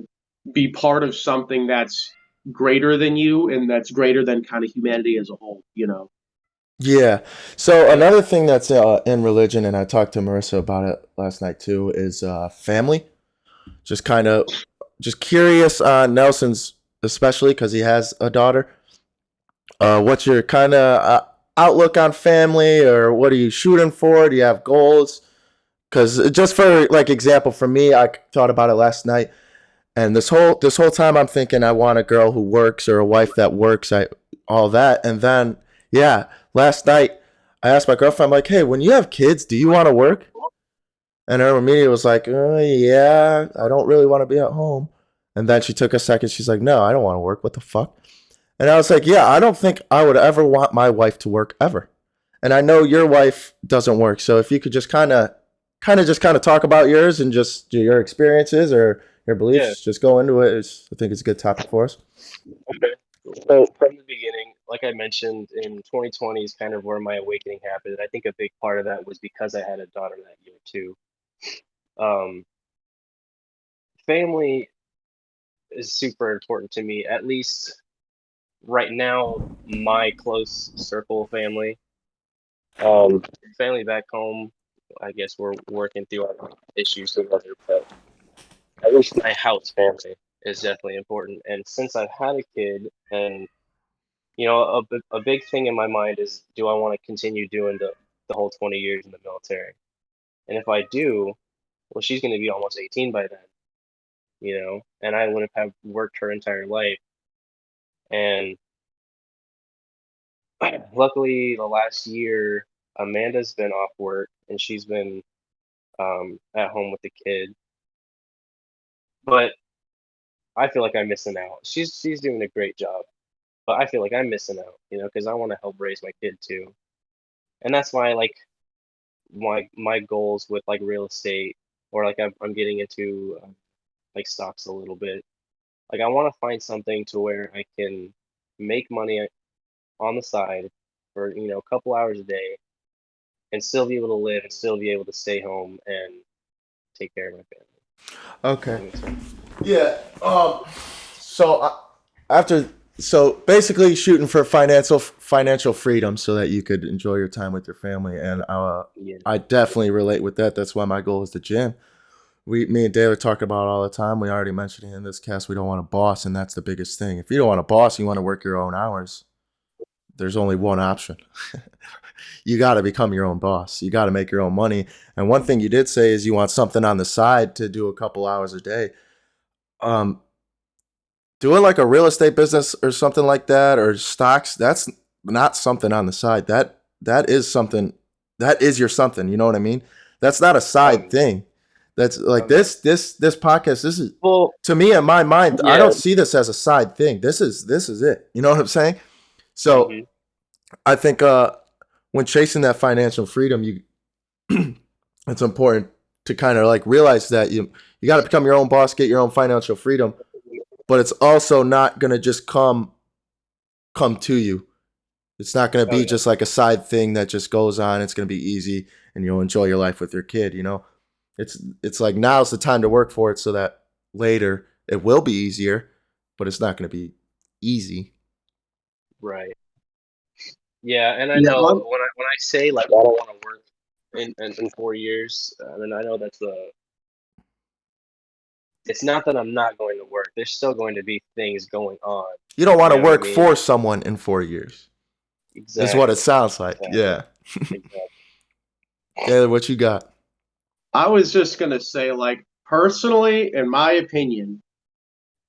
be part of something that's greater than you and that's greater than kind of humanity as a whole, Yeah. So another thing that's in religion, and I talked to Marissa about it last night too, is family. Just kind of just curious on Nelson's, especially because he has a daughter. What's your kind of outlook on family, or what are you shooting for? Do you have goals? Because just for like example, for me, I thought about it last night, and this whole time I'm thinking I want a girl who works or a wife that works. All that, and then yeah, last night I asked my girlfriend, I'm like, hey, when you have kids, do you want to work? And her immediately was like, yeah, I don't really want to be at home. And then she took a second. She's like, no, I don't want to work. What the fuck? And I was like, yeah, I don't think I would ever want my wife to work ever. And I know your wife doesn't work. So if you could just kind of talk about yours and just your experiences or your Yeah. beliefs, just go into it. I think it's a good topic for us. Okay. So from the beginning, like I mentioned, in 2020 is kind of where my awakening happened. I think a big part of that was because I had a daughter that year too. Um, Family is super important to me. At least right now, my close circle of family. Family back home, I guess we're working through our issues together, but at least my house family is definitely important. And since I've had a kid, and a big thing in my mind is, do I want to continue doing the whole 20 years in the military? And if I do, well, she's going to be almost 18 by then, and I would have worked her entire life. And luckily, the last year, Amanda's been off work and she's been at home with the kid. But I feel like I'm missing out. She's doing a great job, but I feel like I'm missing out, because I want to help raise my kid too. And that's why, like, my goals with like real estate, or like I'm getting into like stocks a little bit. Like I want to find something to where I can make money on the side for a couple hours a day and still be able to live and still be able to stay home and take care of my family. Okay. That makes sense. Yeah. So after, so basically shooting for financial freedom so that you could enjoy your time with your family, and Yeah. I definitely relate with that. That's why my goal is the gym. Me and David talk about it all the time. We already mentioned it in this cast. We don't want a boss, and that's the biggest thing. If you don't want a boss, you want to work your own hours. There's only one option. You got to become your own boss. You got to make your own money. And one thing you did say is you want something on the side to do a couple hours a day. Um, Doing like a real estate business or something like that, or stocks, that's not something on the side. That is something, that is your something. You know what I mean? That's not a side Um. thing. That's like Okay. this podcast. This is, Well. to me, in my mind, I Yeah. don't see this as a side thing. This is it. You know what I'm saying? So Hmm. I think when chasing that financial freedom, you it's important to kind of like realize that you got to become your own boss, get your own financial freedom, but it's also not gonna just come to you. It's not gonna Oh be yeah. just like a side thing that just goes on. It's gonna be easy, and you'll enjoy your life with your kid. It's like now's the time to work for it, so that later it will be easier, but it's not gonna be easy. Right. Yeah, and I Yeah, know when I say like I don't want to work in 4 years. I mean, I know that's the. It's not that I'm not going to work. There's still going to be things going on. You don't want You to know what I work mean? for someone in 4 years. Is what it Exactly. sounds like. Exactly. Yeah. Exactly. Taylor, what you got? I was just gonna say, like, personally, in my opinion,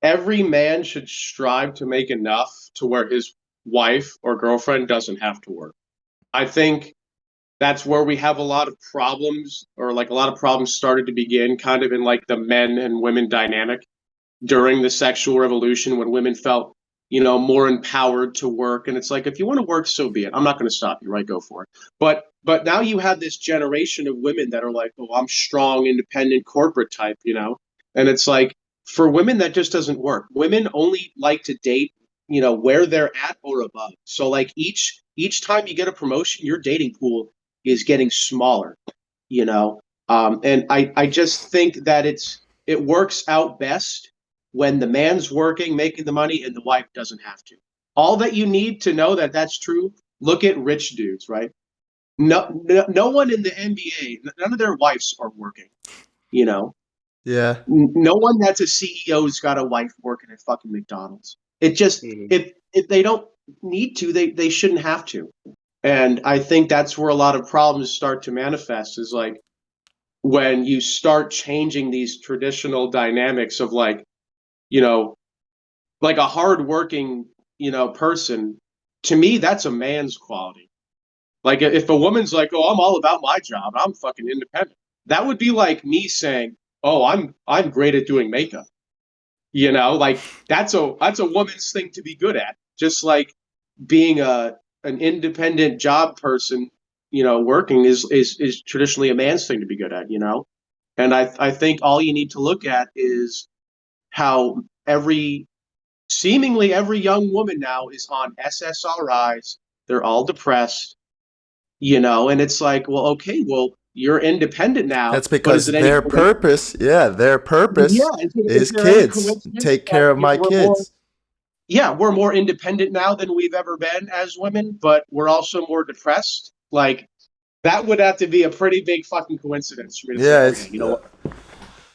every man should strive to make enough to where his wife or girlfriend doesn't have to work. I think that's where we have a lot of problems, or like a lot of problems started to begin kind of in like the men and women dynamic during the sexual revolution, when women felt, more empowered to work. And it's like, if you want to work, so be it. I'm not going to stop you, right? Go for it. But now you have this generation of women that are like, oh, I'm strong, independent, corporate type. And it's like, for women, that just doesn't work. Women only like to date, where they're at or above. So like each time you get a promotion, your dating pool is getting smaller, you know. And I just think that it works out best when the man's working, making the money, and the wife doesn't have to. All that you need to know that that's true look at rich dudes, right? No one in the NBA, none of their wives are working. You know, Yeah. no one that's a CEO's got a wife working at fucking McDonald's. It just if they don't need to, they shouldn't have to. And I think that's where a lot of problems start to manifest, is like when you start changing these traditional dynamics of like, you know, like a hardworking, person. To me, that's a man's quality. Like if a woman's like, "Oh, I'm all about my job. I'm fucking independent." That would be like me saying, "Oh, I'm great at doing makeup." Like that's a woman's thing to be good at. Just like being an independent job person, working is traditionally a man's thing to be good at. And I think all you need to look at is how seemingly every young woman now is on SSRIs. They're all depressed, and it's like, well, okay, well, you're independent now. That's because their purpose is kids. Take care of my kids. We're more independent now than we've ever been as women, but we're also more depressed. Like, that would have to be a pretty big fucking coincidence for me to say,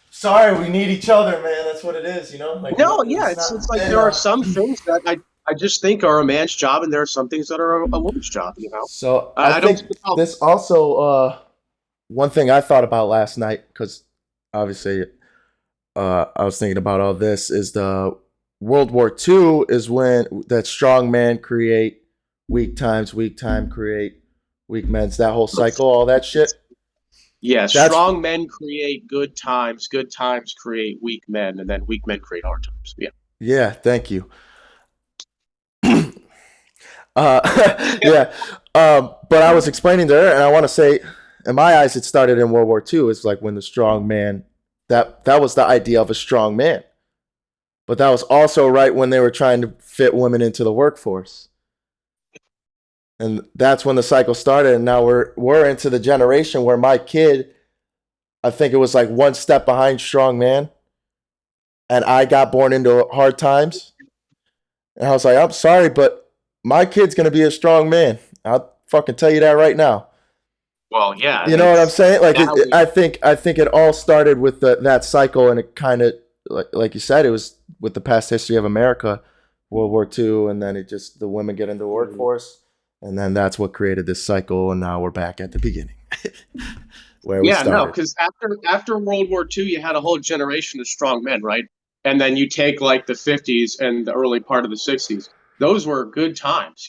sorry, we need each other, man. That's what it is, Like, it's like there are some things that I just think are a man's job, and there are some things that are a woman's job, So I think this also, one thing I thought about last night, because obviously I was thinking about all this, is the World War II is when that strong man create weak time create weak men's, that whole cycle, all that shit. Yeah, strong men create good times create weak men, and then weak men create hard times. Yeah. Yeah, thank you. Yeah. But I was explaining to her, and I want to say, in my eyes, it started in World War II. It's like when the strong man, that was the idea of a strong man. But that was also right when they were trying to fit women into the workforce. And that's when the cycle started. And now we're into the generation where my kid, I think it was like one step behind strong man. And I got born into hard times. And I was like, I'm sorry, but my kid's going to be a strong man. I'll fucking tell you that right now. Well, yeah. You know what I'm saying? Like, I think it all started with that cycle, and it kind of, like you said, it was with the past history of America, World War II, and then the women get into the workforce, and then that's what created this cycle, and now we're back at the beginning. Where we started. Because after World War II, you had a whole generation of strong men, right? And then you take like the 50s and the early part of the 60s. Those were good times,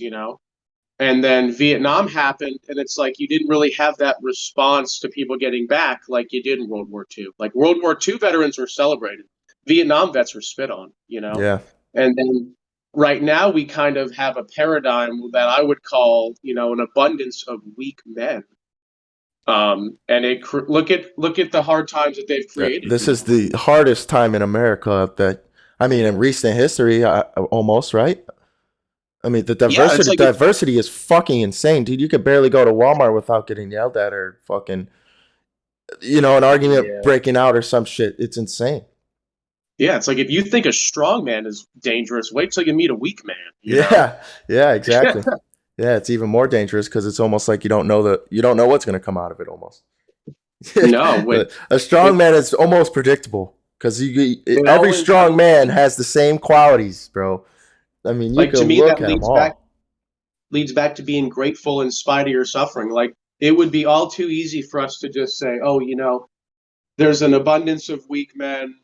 And then Vietnam happened, and it's like you didn't really have that response to people getting back like you did in World War II. Like World War II veterans were celebrated. Vietnam vets were spit on, Yeah. And then right now we kind of have a paradigm that I would call, an abundance of weak men. And look at the hard times that they've created. This is the hardest time in America in recent history, almost, right? I mean, the diversity is fucking insane, dude. You could barely go to Walmart without getting yelled at or fucking, an argument breaking out or some shit. It's insane. Yeah, it's like if you think a strong man is dangerous, wait till you meet a weak man. Yeah, exactly. Yeah, it's even more dangerous because it's almost like you don't know what's going to come out of it. Almost. No, a strong man is almost predictable because every strong man has the same qualities, bro. I mean, you can look at them all. Leads back to being grateful in spite of your suffering. Like it would be all too easy for us to just say, "Oh, there's an abundance of weak men.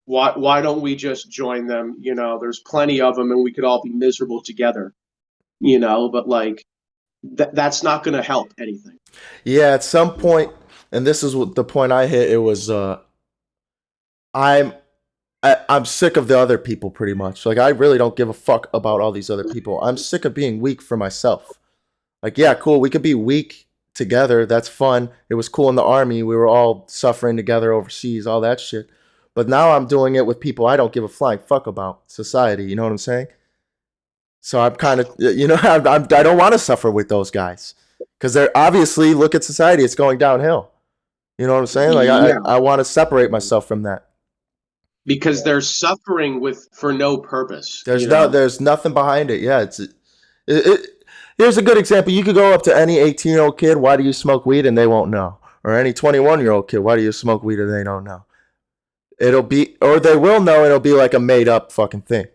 Why don't we just join them? There's plenty of them, and we could all be miserable together." But like that's not going to help anything. Yeah, at some point, and this is what the point I hit. It was I'm sick of the other people, pretty much. Like I really don't give a fuck about all these other people. I'm sick of being weak for myself. Like, yeah, cool. We could be weak together. That's fun. It was cool in the army. We were all suffering together overseas, all that shit. But now I'm doing it with people I don't give a flying fuck about, society. You know what I'm saying? So I'm kind of, I don't want to suffer with those guys because they're obviously, look at society. It's going downhill. You know what I'm saying? Like I want to separate myself from that. Because they're suffering for no purpose. There's nothing behind it. Yeah, Here's a good example. You could go up to any 18-year-old kid, why do you smoke weed? And they won't know. Or any 21-year-old kid, why do you smoke weed? And they don't know. It'll be, or they will know, it'll be like a made up fucking thing.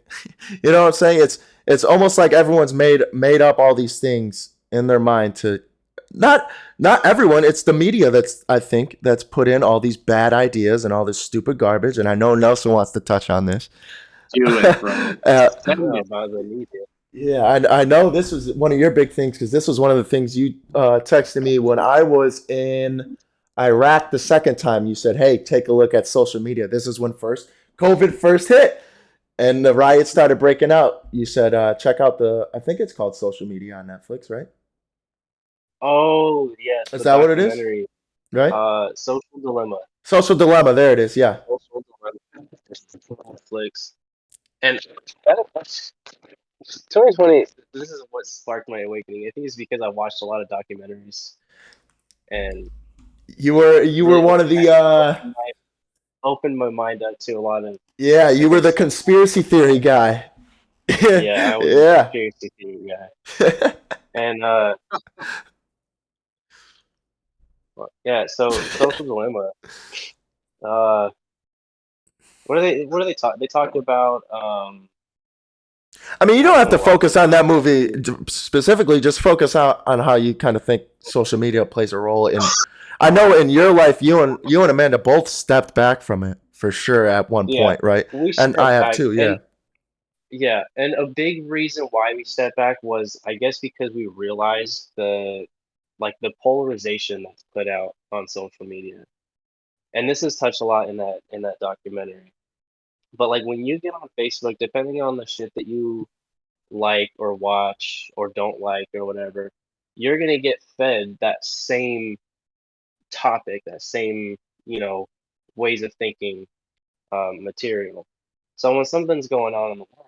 You know what I'm saying? It's almost like everyone's made up all these things in their mind to not everyone. It's the media that's put in all these bad ideas and all this stupid garbage. And I know Nelson wants to touch on this. Do it, bro. About the media. Yeah, I know this was one of your big things because this was one of the things you texted me when I was in Iraq the second time. You said, "Hey, take a look at social media." This is when COVID first hit and the riots started breaking out. You said, "Check out I think it's called Social Media on Netflix, right?" Oh yes, Is that what it is? Right? Social Dilemma. Social Dilemma. There it is. Yeah. Social Dilemma. Netflix. And that's 2020. This is what sparked my awakening. I think it's because I watched a lot of documentaries, and You were one of the opened my mind up to a lot of. Yeah, you were the conspiracy theory guy. Yeah, I was a conspiracy theory guy. And yeah, so Social Dilemma. What are they talk? They talked about. I mean, you don't have to focus on that movie specifically. Just focus on how you kind of think social media plays a role in. I know in your life, you and Amanda both stepped back from it for sure at one point, right? And I have too. Yeah. Yeah, and a big reason why we stepped back was, I guess, because we realized the polarization that's put out on social media, and this is touched a lot in that documentary. But like when you get on Facebook, depending on the shit that you like or watch or don't like or whatever, you're gonna get fed that same topic, that same, ways of thinking, material. So when something's going on in the world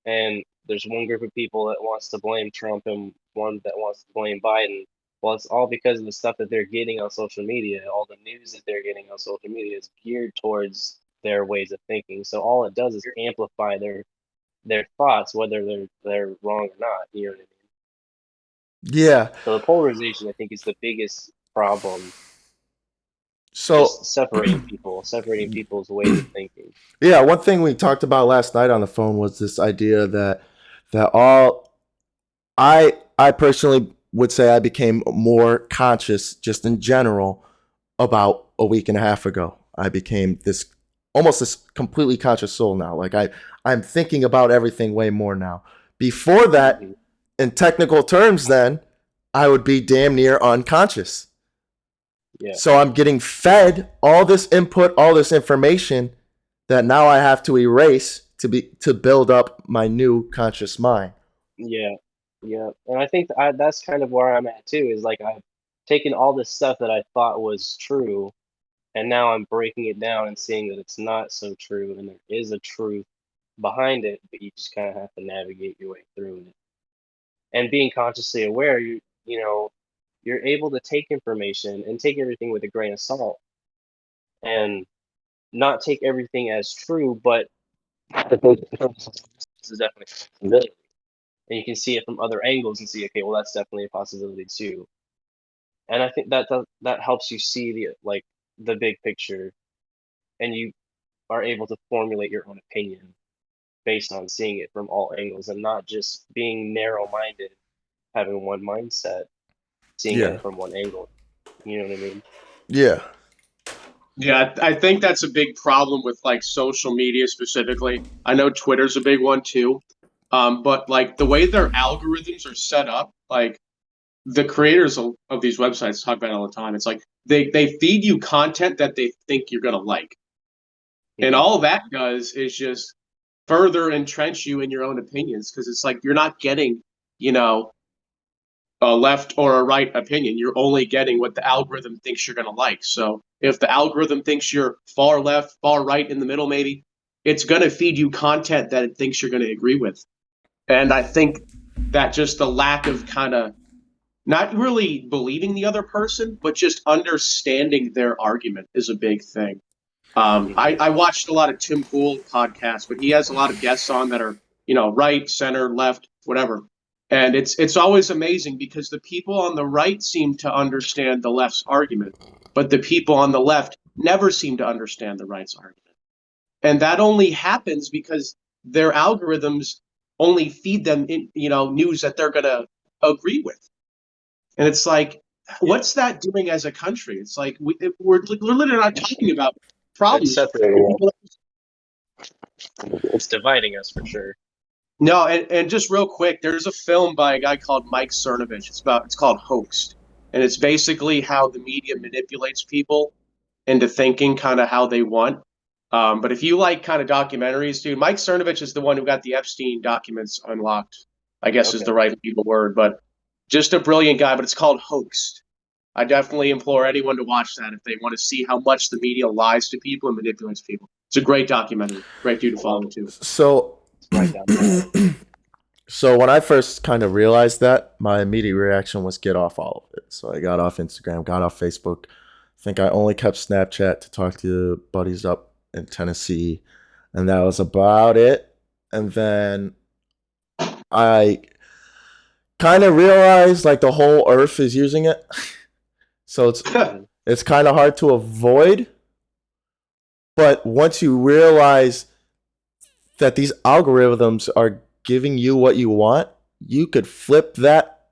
and there's one group of people that wants to blame Trump and one that wants to blame Biden, well, it's all because of the stuff that they're getting on social media. All the news that they're getting on social media is geared towards their ways of thinking. So all it does is amplify their thoughts, whether they're wrong or not. You know what I mean? Yeah. So the polarization, I think, is the biggest problem. So just separating people's ways of thinking. Yeah, one thing we talked about last night on the phone was this idea that I personally would say I became more conscious just in general about a week and a half ago. I became almost this completely conscious soul now. Like I'm thinking about everything way more now. Before that, in technical terms, then I would be damn near unconscious. Yeah. So I'm getting fed all this input, all this information that now I have to erase to build up my new conscious mind. Yeah, and I think that's kind of where I'm at too. Is like I've taken all this stuff that I thought was true, and now I'm breaking it down and seeing that it's not so true, and there is a truth behind it, but you just kind of have to navigate your way through it. And being consciously aware, you're able to take information and take everything with a grain of salt, and not take everything as true, but this is definitely a possibility. And you can see it from other angles and see, okay, well, that's definitely a possibility too. And I think that helps you see the big picture, and you are able to formulate your own opinion based on seeing it from all angles and not just being narrow-minded, having one mindset, seeing it from one angle. You know what I mean? Yeah. Yeah, I think that's a big problem with like social media specifically. I know Twitter's a big one too. But like the way their algorithms are set up, like the creators of these websites talk about it all the time. It's like they feed you content that they think you're gonna like. And all that does is just further entrench you in your own opinions, because it's like you're not getting, a left or a right opinion. You're only getting what the algorithm thinks you're going to like. So if the algorithm thinks you're far left, far right, in the middle, maybe, it's going to feed you content that it thinks you're going to agree with. And I think that just the lack of kind of not really believing the other person, but just understanding their argument is a big thing. I watched a lot of Tim Pool podcasts, but he has a lot of guests on that are, right, center, left, whatever. And it's always amazing because the people on the right seem to understand the left's argument, but the people on the left never seem to understand the right's argument. And that only happens because their algorithms only feed them news that they're going to agree with. And it's like, what's that doing as a country? It's like we're literally not talking about problems. It's separating us. It's dividing us for sure. No, and just real quick, there's a film by a guy called Mike Cernovich. It's called Hoaxed, and it's basically how the media manipulates people into thinking kind of how they want. But if you like kind of documentaries, dude, Mike Cernovich is the one who got the Epstein documents unlocked, I guess is the right legal word. But just a brilliant guy, but it's called Hoaxed. I definitely implore anyone to watch that if they want to see how much the media lies to people and manipulates people. It's a great documentary. Great dude to follow, too. So when I first kind of realized that, my immediate reaction was get off all of it. So I got off Instagram, got off Facebook. I think I only kept Snapchat to talk to buddies up in Tennessee, and that was about it. And then I kind of realized like the whole earth is using it. So it's kind of hard to avoid. But once you realize that these algorithms are giving you what you want, you could flip that,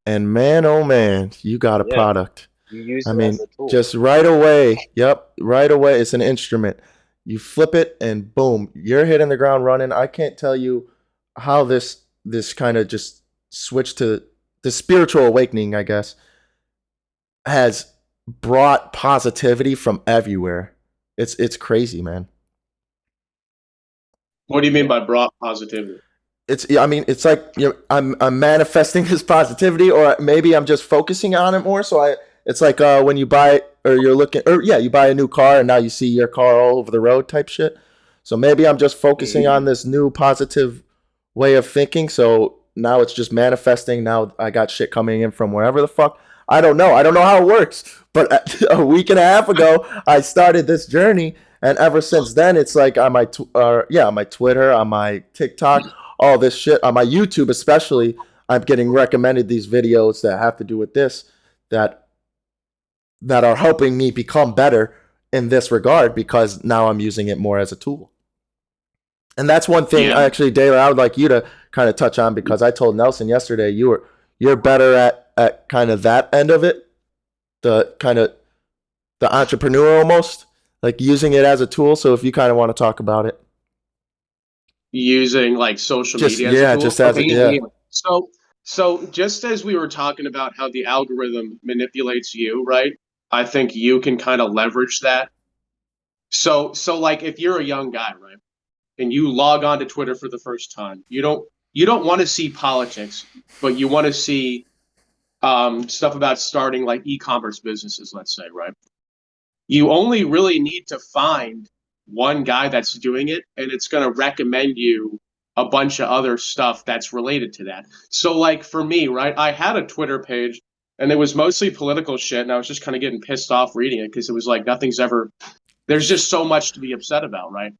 and man, oh man, you got a product. You use it as a tool. Just right away. Yep, right away. It's an instrument. You flip it, and boom, you're hitting the ground running. I can't tell you how this kind of just switched to the spiritual awakening, I guess, has brought positivity from everywhere. It's crazy, man. What do you mean by brought positivity? It's like I'm manifesting this positivity, or maybe I'm just focusing on it more. So it's like when you buy you buy a new car and now you see your car all over the road type shit. So maybe I'm just focusing on this new positive way of thinking. So now it's just manifesting. Now I got shit coming in from wherever the fuck. I don't know how it works. But a week and a half ago, I started this journey. And ever since then, it's like on my on my Twitter, on my TikTok, all this shit, on my YouTube especially, I'm getting recommended these videos that have to do with this, that are helping me become better in this regard, because now I'm using it more as a tool. And that's one thing, actually, Taylor, I would like you to kind of touch on, because I told Nelson yesterday you're better at kind of that end of it, the kind of the entrepreneur almost. Like using it as a tool. So if you kind of want to talk about it. Using like social media as a tool? Just as So just as we were talking about how the algorithm manipulates you, right? I think you can kind of leverage that. So like if you're a young guy, right? And you log on to Twitter for the first time, you don't want to see politics, but you want to see stuff about starting like e-commerce businesses, let's say, right? You only really need to find one guy that's doing it, and it's going to recommend you a bunch of other stuff that's related to that. So like for me, right, I had a Twitter page, and it was mostly political shit, and I was just kind of getting pissed off reading it because it was like there's just so much to be upset about, right?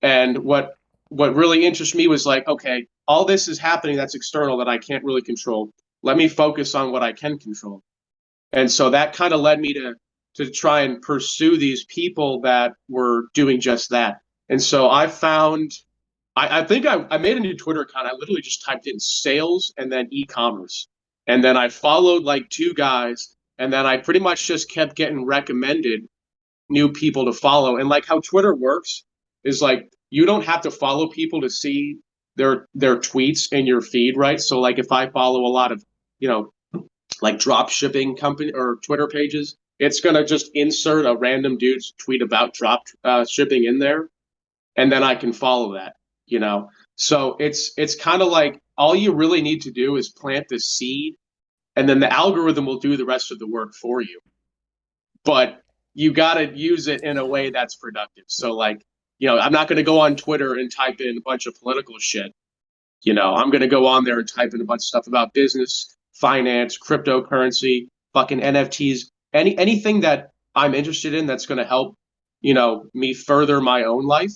And what really interests me was like, okay, all this is happening that's external that I can't really control. Let me focus on what I can control. And so that kind of led me to try and pursue these people that were doing just that. And so I found, I think I made a new Twitter account. I literally just typed in sales and then e-commerce. And then I followed like two guys, and then I pretty much just kept getting recommended new people to follow. And like how Twitter works is like, you don't have to follow people to see their tweets in your feed, right? So like if I follow a lot of, like drop shipping company or Twitter pages, it's going to just insert a random dude's tweet about drop shipping in there, and then I can follow that, So it's kind of like all you really need to do is plant the seed, and then the algorithm will do the rest of the work for you. But you got to use it in a way that's productive. So like, I'm not going to go on Twitter and type in a bunch of political shit. I'm going to go on there and type in a bunch of stuff about business, finance, cryptocurrency, fucking NFTs. Anything that I'm interested in that's going to help, me further my own life.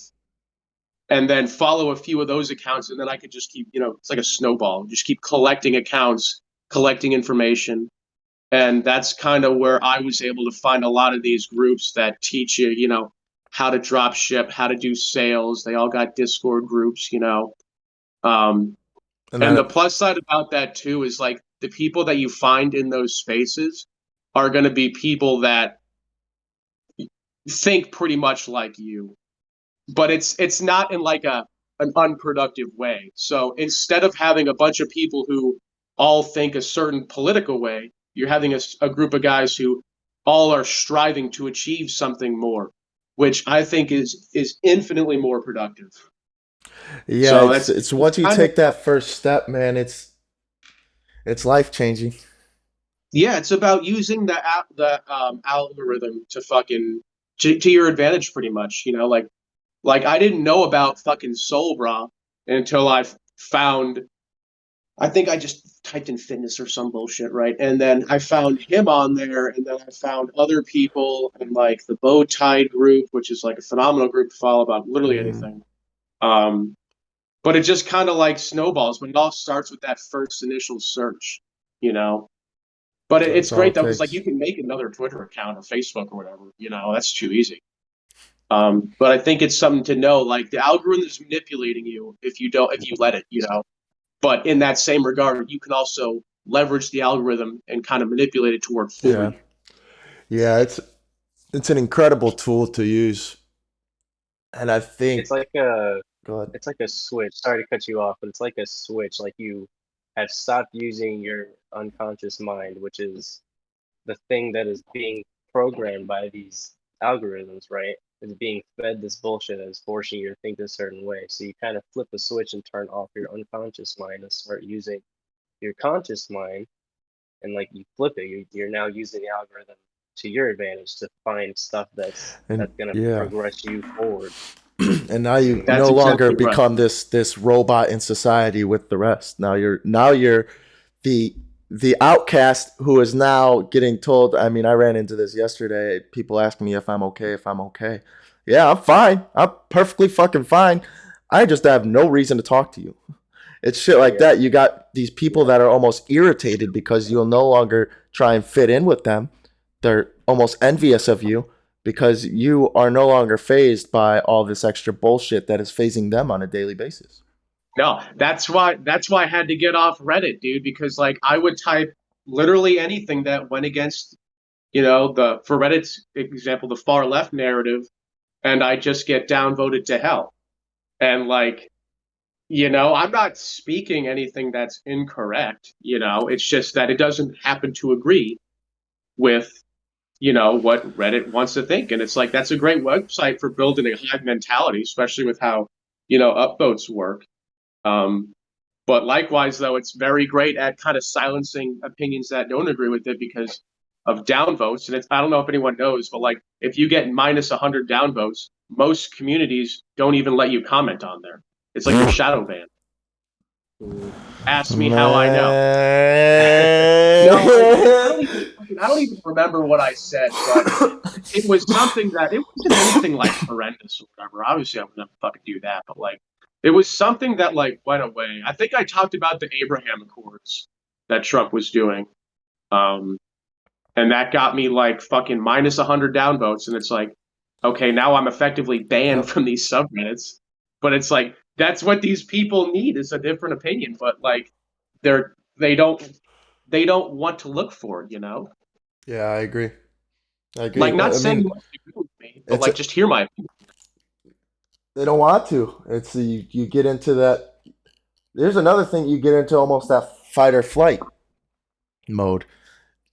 and then follow a few of those accounts, and then I could just keep, it's like a snowball, just keep collecting accounts, collecting information. And that's kind of where I was able to find a lot of these groups that teach you, how to drop ship, how to do sales. They all got Discord groups, Um, and the plus side about that too is like the people that you find in those spaces are going to be people that think pretty much like you, but it's not in like an unproductive way. So instead of having a bunch of people who all think a certain political way, you're having a group of guys who all are striving to achieve something more, which I think is infinitely more productive. Yeah, so it's once you take that first step, man, it's life changing. Yeah, it's about using the algorithm to fucking to your advantage, pretty much. Like I didn't know about fucking Soulbra until I found. I think I just typed in fitness or some bullshit, right? And then I found him on there, and then I found other people and like the Bow Tie group, which is like a phenomenal group to follow about literally anything. But it just kind of like snowballs, but it all starts with that first initial search, But it's great though, because like you can make another Twitter account or Facebook or whatever, that's too easy. But I think it's something to know, like the algorithm is manipulating you if you let it, But in that same regard, you can also leverage the algorithm and kind of manipulate it to work for you. Yeah, it's an incredible tool to use. And I think it's like a switch. Sorry to cut you off, but it's like a switch. Like you have stopped using your unconscious mind, which is the thing that is being programmed by these algorithms, right? Is being fed this bullshit that is forcing you to think a certain way. So you kind of flip a switch and turn off your unconscious mind and start using your conscious mind, and like you flip it, you're now using the algorithm to your advantage to find stuff that's gonna progress you forward. And now you no longer become this robot in society with the rest. Now you're the outcast who is now getting told. I mean, I ran into this yesterday. People ask me if I'm okay. Yeah, I'm fine. I'm perfectly fucking fine. I just have no reason to talk to you. It's shit like that. You got these people that are almost irritated because you'll no longer try and fit in with them. They're almost envious of you because you are no longer fazed by all this extra bullshit that is phasing them on a daily basis. No, that's why I had to get off Reddit, dude, because like I would type literally anything that went against, for Reddit's example, the far left narrative, and I just get downvoted to hell. And like, I'm not speaking anything that's incorrect, it's just that it doesn't happen to agree with what Reddit wants to think. And it's like, that's a great website for building a hive mentality, especially with how, upvotes work. But likewise, though, it's very great at kind of silencing opinions that don't agree with it because of downvotes. And I don't know if anyone knows, but like if you get minus 100 downvotes, most communities don't even let you comment on there. It's like you're shadow banned. Ask me how I know. I don't even remember what I said, but it was something that it wasn't anything like horrendous or whatever. Obviously, I would never fucking do that, but like it was something that like went away. I think I talked about the Abraham Accords that Trump was doing, and that got me like fucking minus 100 downvotes, and it's like, okay, now I'm effectively banned from these subreddits. But it's like that's what these people need is a different opinion, but like they don't want to look for it, Yeah, I agree. Like not saying you must agree with me, but like just hear my opinion. They don't want to. It's you get into that. There's another thing, you get into almost that fight or flight mode.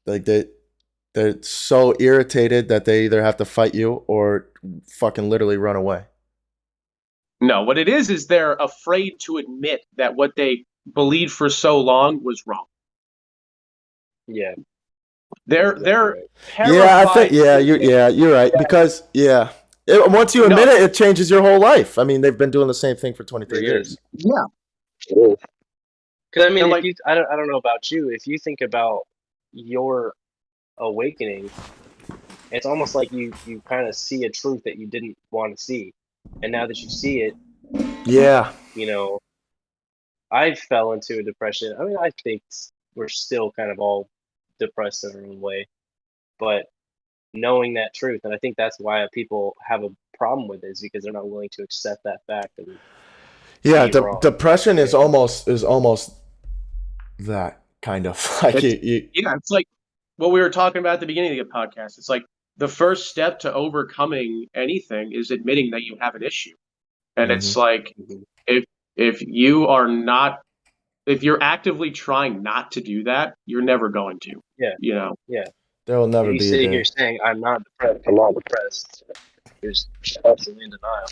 Like they're so irritated that they either have to fight you or fucking literally run away. No, what it is they're afraid to admit that what they believed for so long was wrong. Yeah. They're terrified. Yeah, I think you're right because once you admit it changes your whole life. I mean, they've been doing the same thing for 23 years. Yeah. Because I mean, like, I don't know about you. If you think about your awakening, it's almost like you kind of see a truth that you didn't want to see, and now that you see it, Yeah. You know, I fell into a depression. I mean, I think we're still kind of all depressed in our own way, but knowing that truth, and I think that's why people have a problem with it, is because they're not willing to accept that fact and Yeah, be wrong. depression is almost that kind of like Yeah, it's like what we were talking about at the beginning of the podcast. It's like the first step to overcoming anything is admitting that you have an issue. And Mhm. it's like Mhm. if you are not if you're actively trying not to do that, you're never going to. Yeah, You know. yeah. There will If never you be a sit here day. saying I'm not depressed, you're absolutely in denial.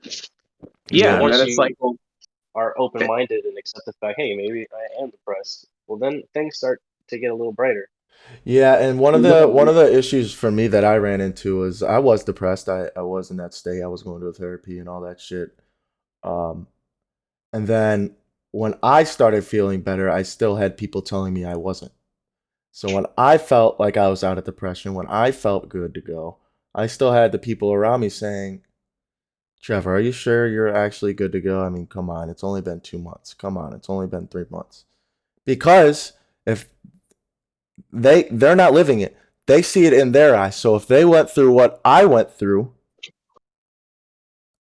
Yeah, Yeah. and then Once it's you like, well, are open-minded and accept the fact, hey, maybe I am depressed, well, then things start to get a little brighter. Yeah, and one of the issues for me that I ran into was I was depressed. I was in that state. I was going to therapy and all that shit. Um, and then when I started feeling better, I still had people telling me I wasn't. So when I felt like I was out of depression, when I felt good to go, I still had the people around me saying, Trevor, are you sure you're actually good to go? I mean, come on, it's only been 2 months. Come on, it's only been 3 months. Because if they're not living it, they see it in their eyes. So if they went through what I went through,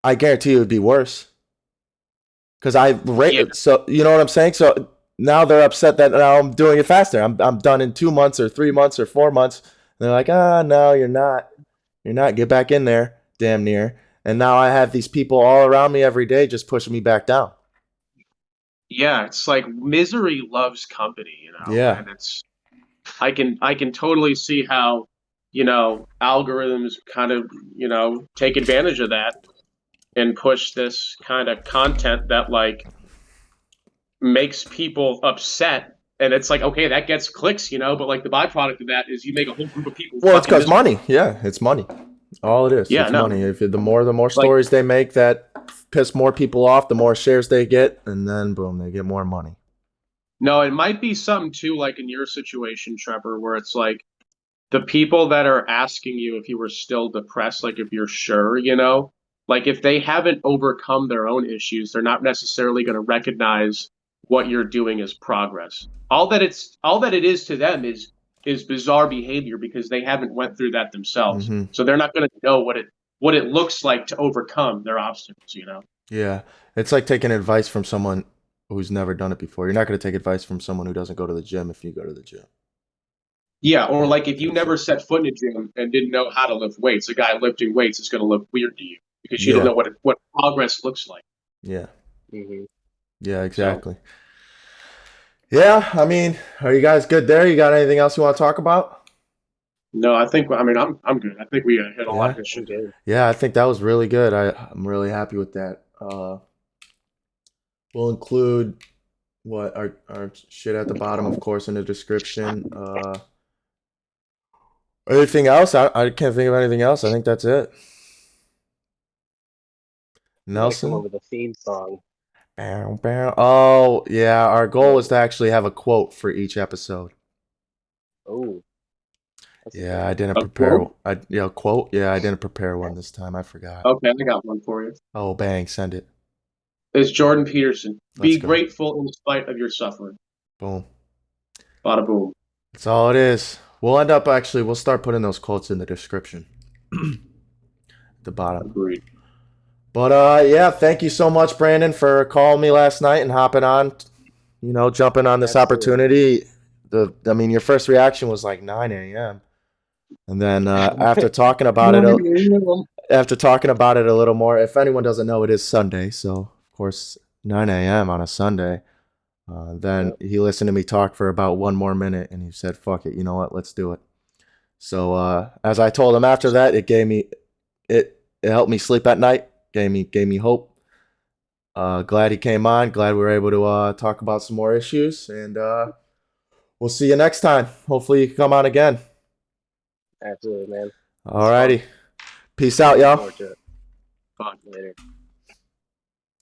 I guarantee it would be worse. Because yeah, so you know what I'm saying. So now they're upset that now I'm doing it faster. I'm done in 2 months or 3 months or 4 months. And they're like, no, you're not. You're not. Get back in there, damn near. And now I have these people all around me every day just pushing me back down. yeah, it's like misery loves company, Yeah. and it's I can totally see how, algorithms kind of, take advantage of that and push this kind of content that like makes people upset. And it's like, okay, that gets clicks, but like the byproduct of that is you make a whole group of people Well, it's fucking because miserable. money. Yeah, it's money. All it is. Yeah, It's no, money. If the more like stories they make that piss more people off, the more shares they get, and then boom, they get more money. no, it might be something too, like in your situation, Trevor, where it's like the people that are asking you if you were still depressed, like if you're sure, like if they haven't overcome their own issues, they're not necessarily going to recognize what you're doing as progress. All that it is to them is bizarre behavior because they haven't went through that themselves. Mm-hmm. So they're not going to know what it looks like to overcome their obstacles. Yeah, it's like taking advice from someone who's never done it before. You're not going to take advice from someone who doesn't go to the gym if you go to the gym. Yeah, or Yeah, like if you same never shit. set foot in a gym and didn't know how to lift weights, a guy lifting weights is going to look weird to you because you don't Yeah, know what progress looks like. yeah, Hmm. yeah, So exactly. Yeah, I mean, are you guys good there? You got anything else you want to talk about? no, I'm good. I think we hit a lot of Yeah, good I'm shit there. good. yeah, I think that was really good. I'm really happy with that. We'll include what our shit at the bottom, of course, in the description. Anything else? I can't think of anything else. I think that's it. We might come up Nelson? with a theme song. Bow, bow. Oh, yeah. Our goal is to actually have a quote for each episode. Oh, that's a good Yeah, I one. didn't A prepare. quote? Quote. Yeah, I didn't prepare one this time. I forgot. Okay, I got one for you. Oh, bang, send it. It's Jordan Peterson. Let's Be go. grateful in spite of your suffering. Boom. Bada boom. That's all it is. We'll start putting those quotes in the description at the bottom. Agreed. But yeah, thank you so much, Brandon, for calling me last night and hopping on, jumping on this Absolutely. opportunity. I mean, your first reaction was like 9 a.m. And then after talking about it a little more, if anyone doesn't know, it is Sunday, so of course 9 a.m. on a Sunday. Then Yep. he listened to me talk for about one more minute, and he said, "Fuck it, you know what? Let's do it." So as I told him after that, it helped me sleep at night, gave me hope. Glad he came on. Glad we were able to talk about some more issues, and we'll see you next time. Hopefully, you can come on again. Absolutely, man. It's fun. Alrighty, peace out, Looking y'all. forward to it. Fun. Later.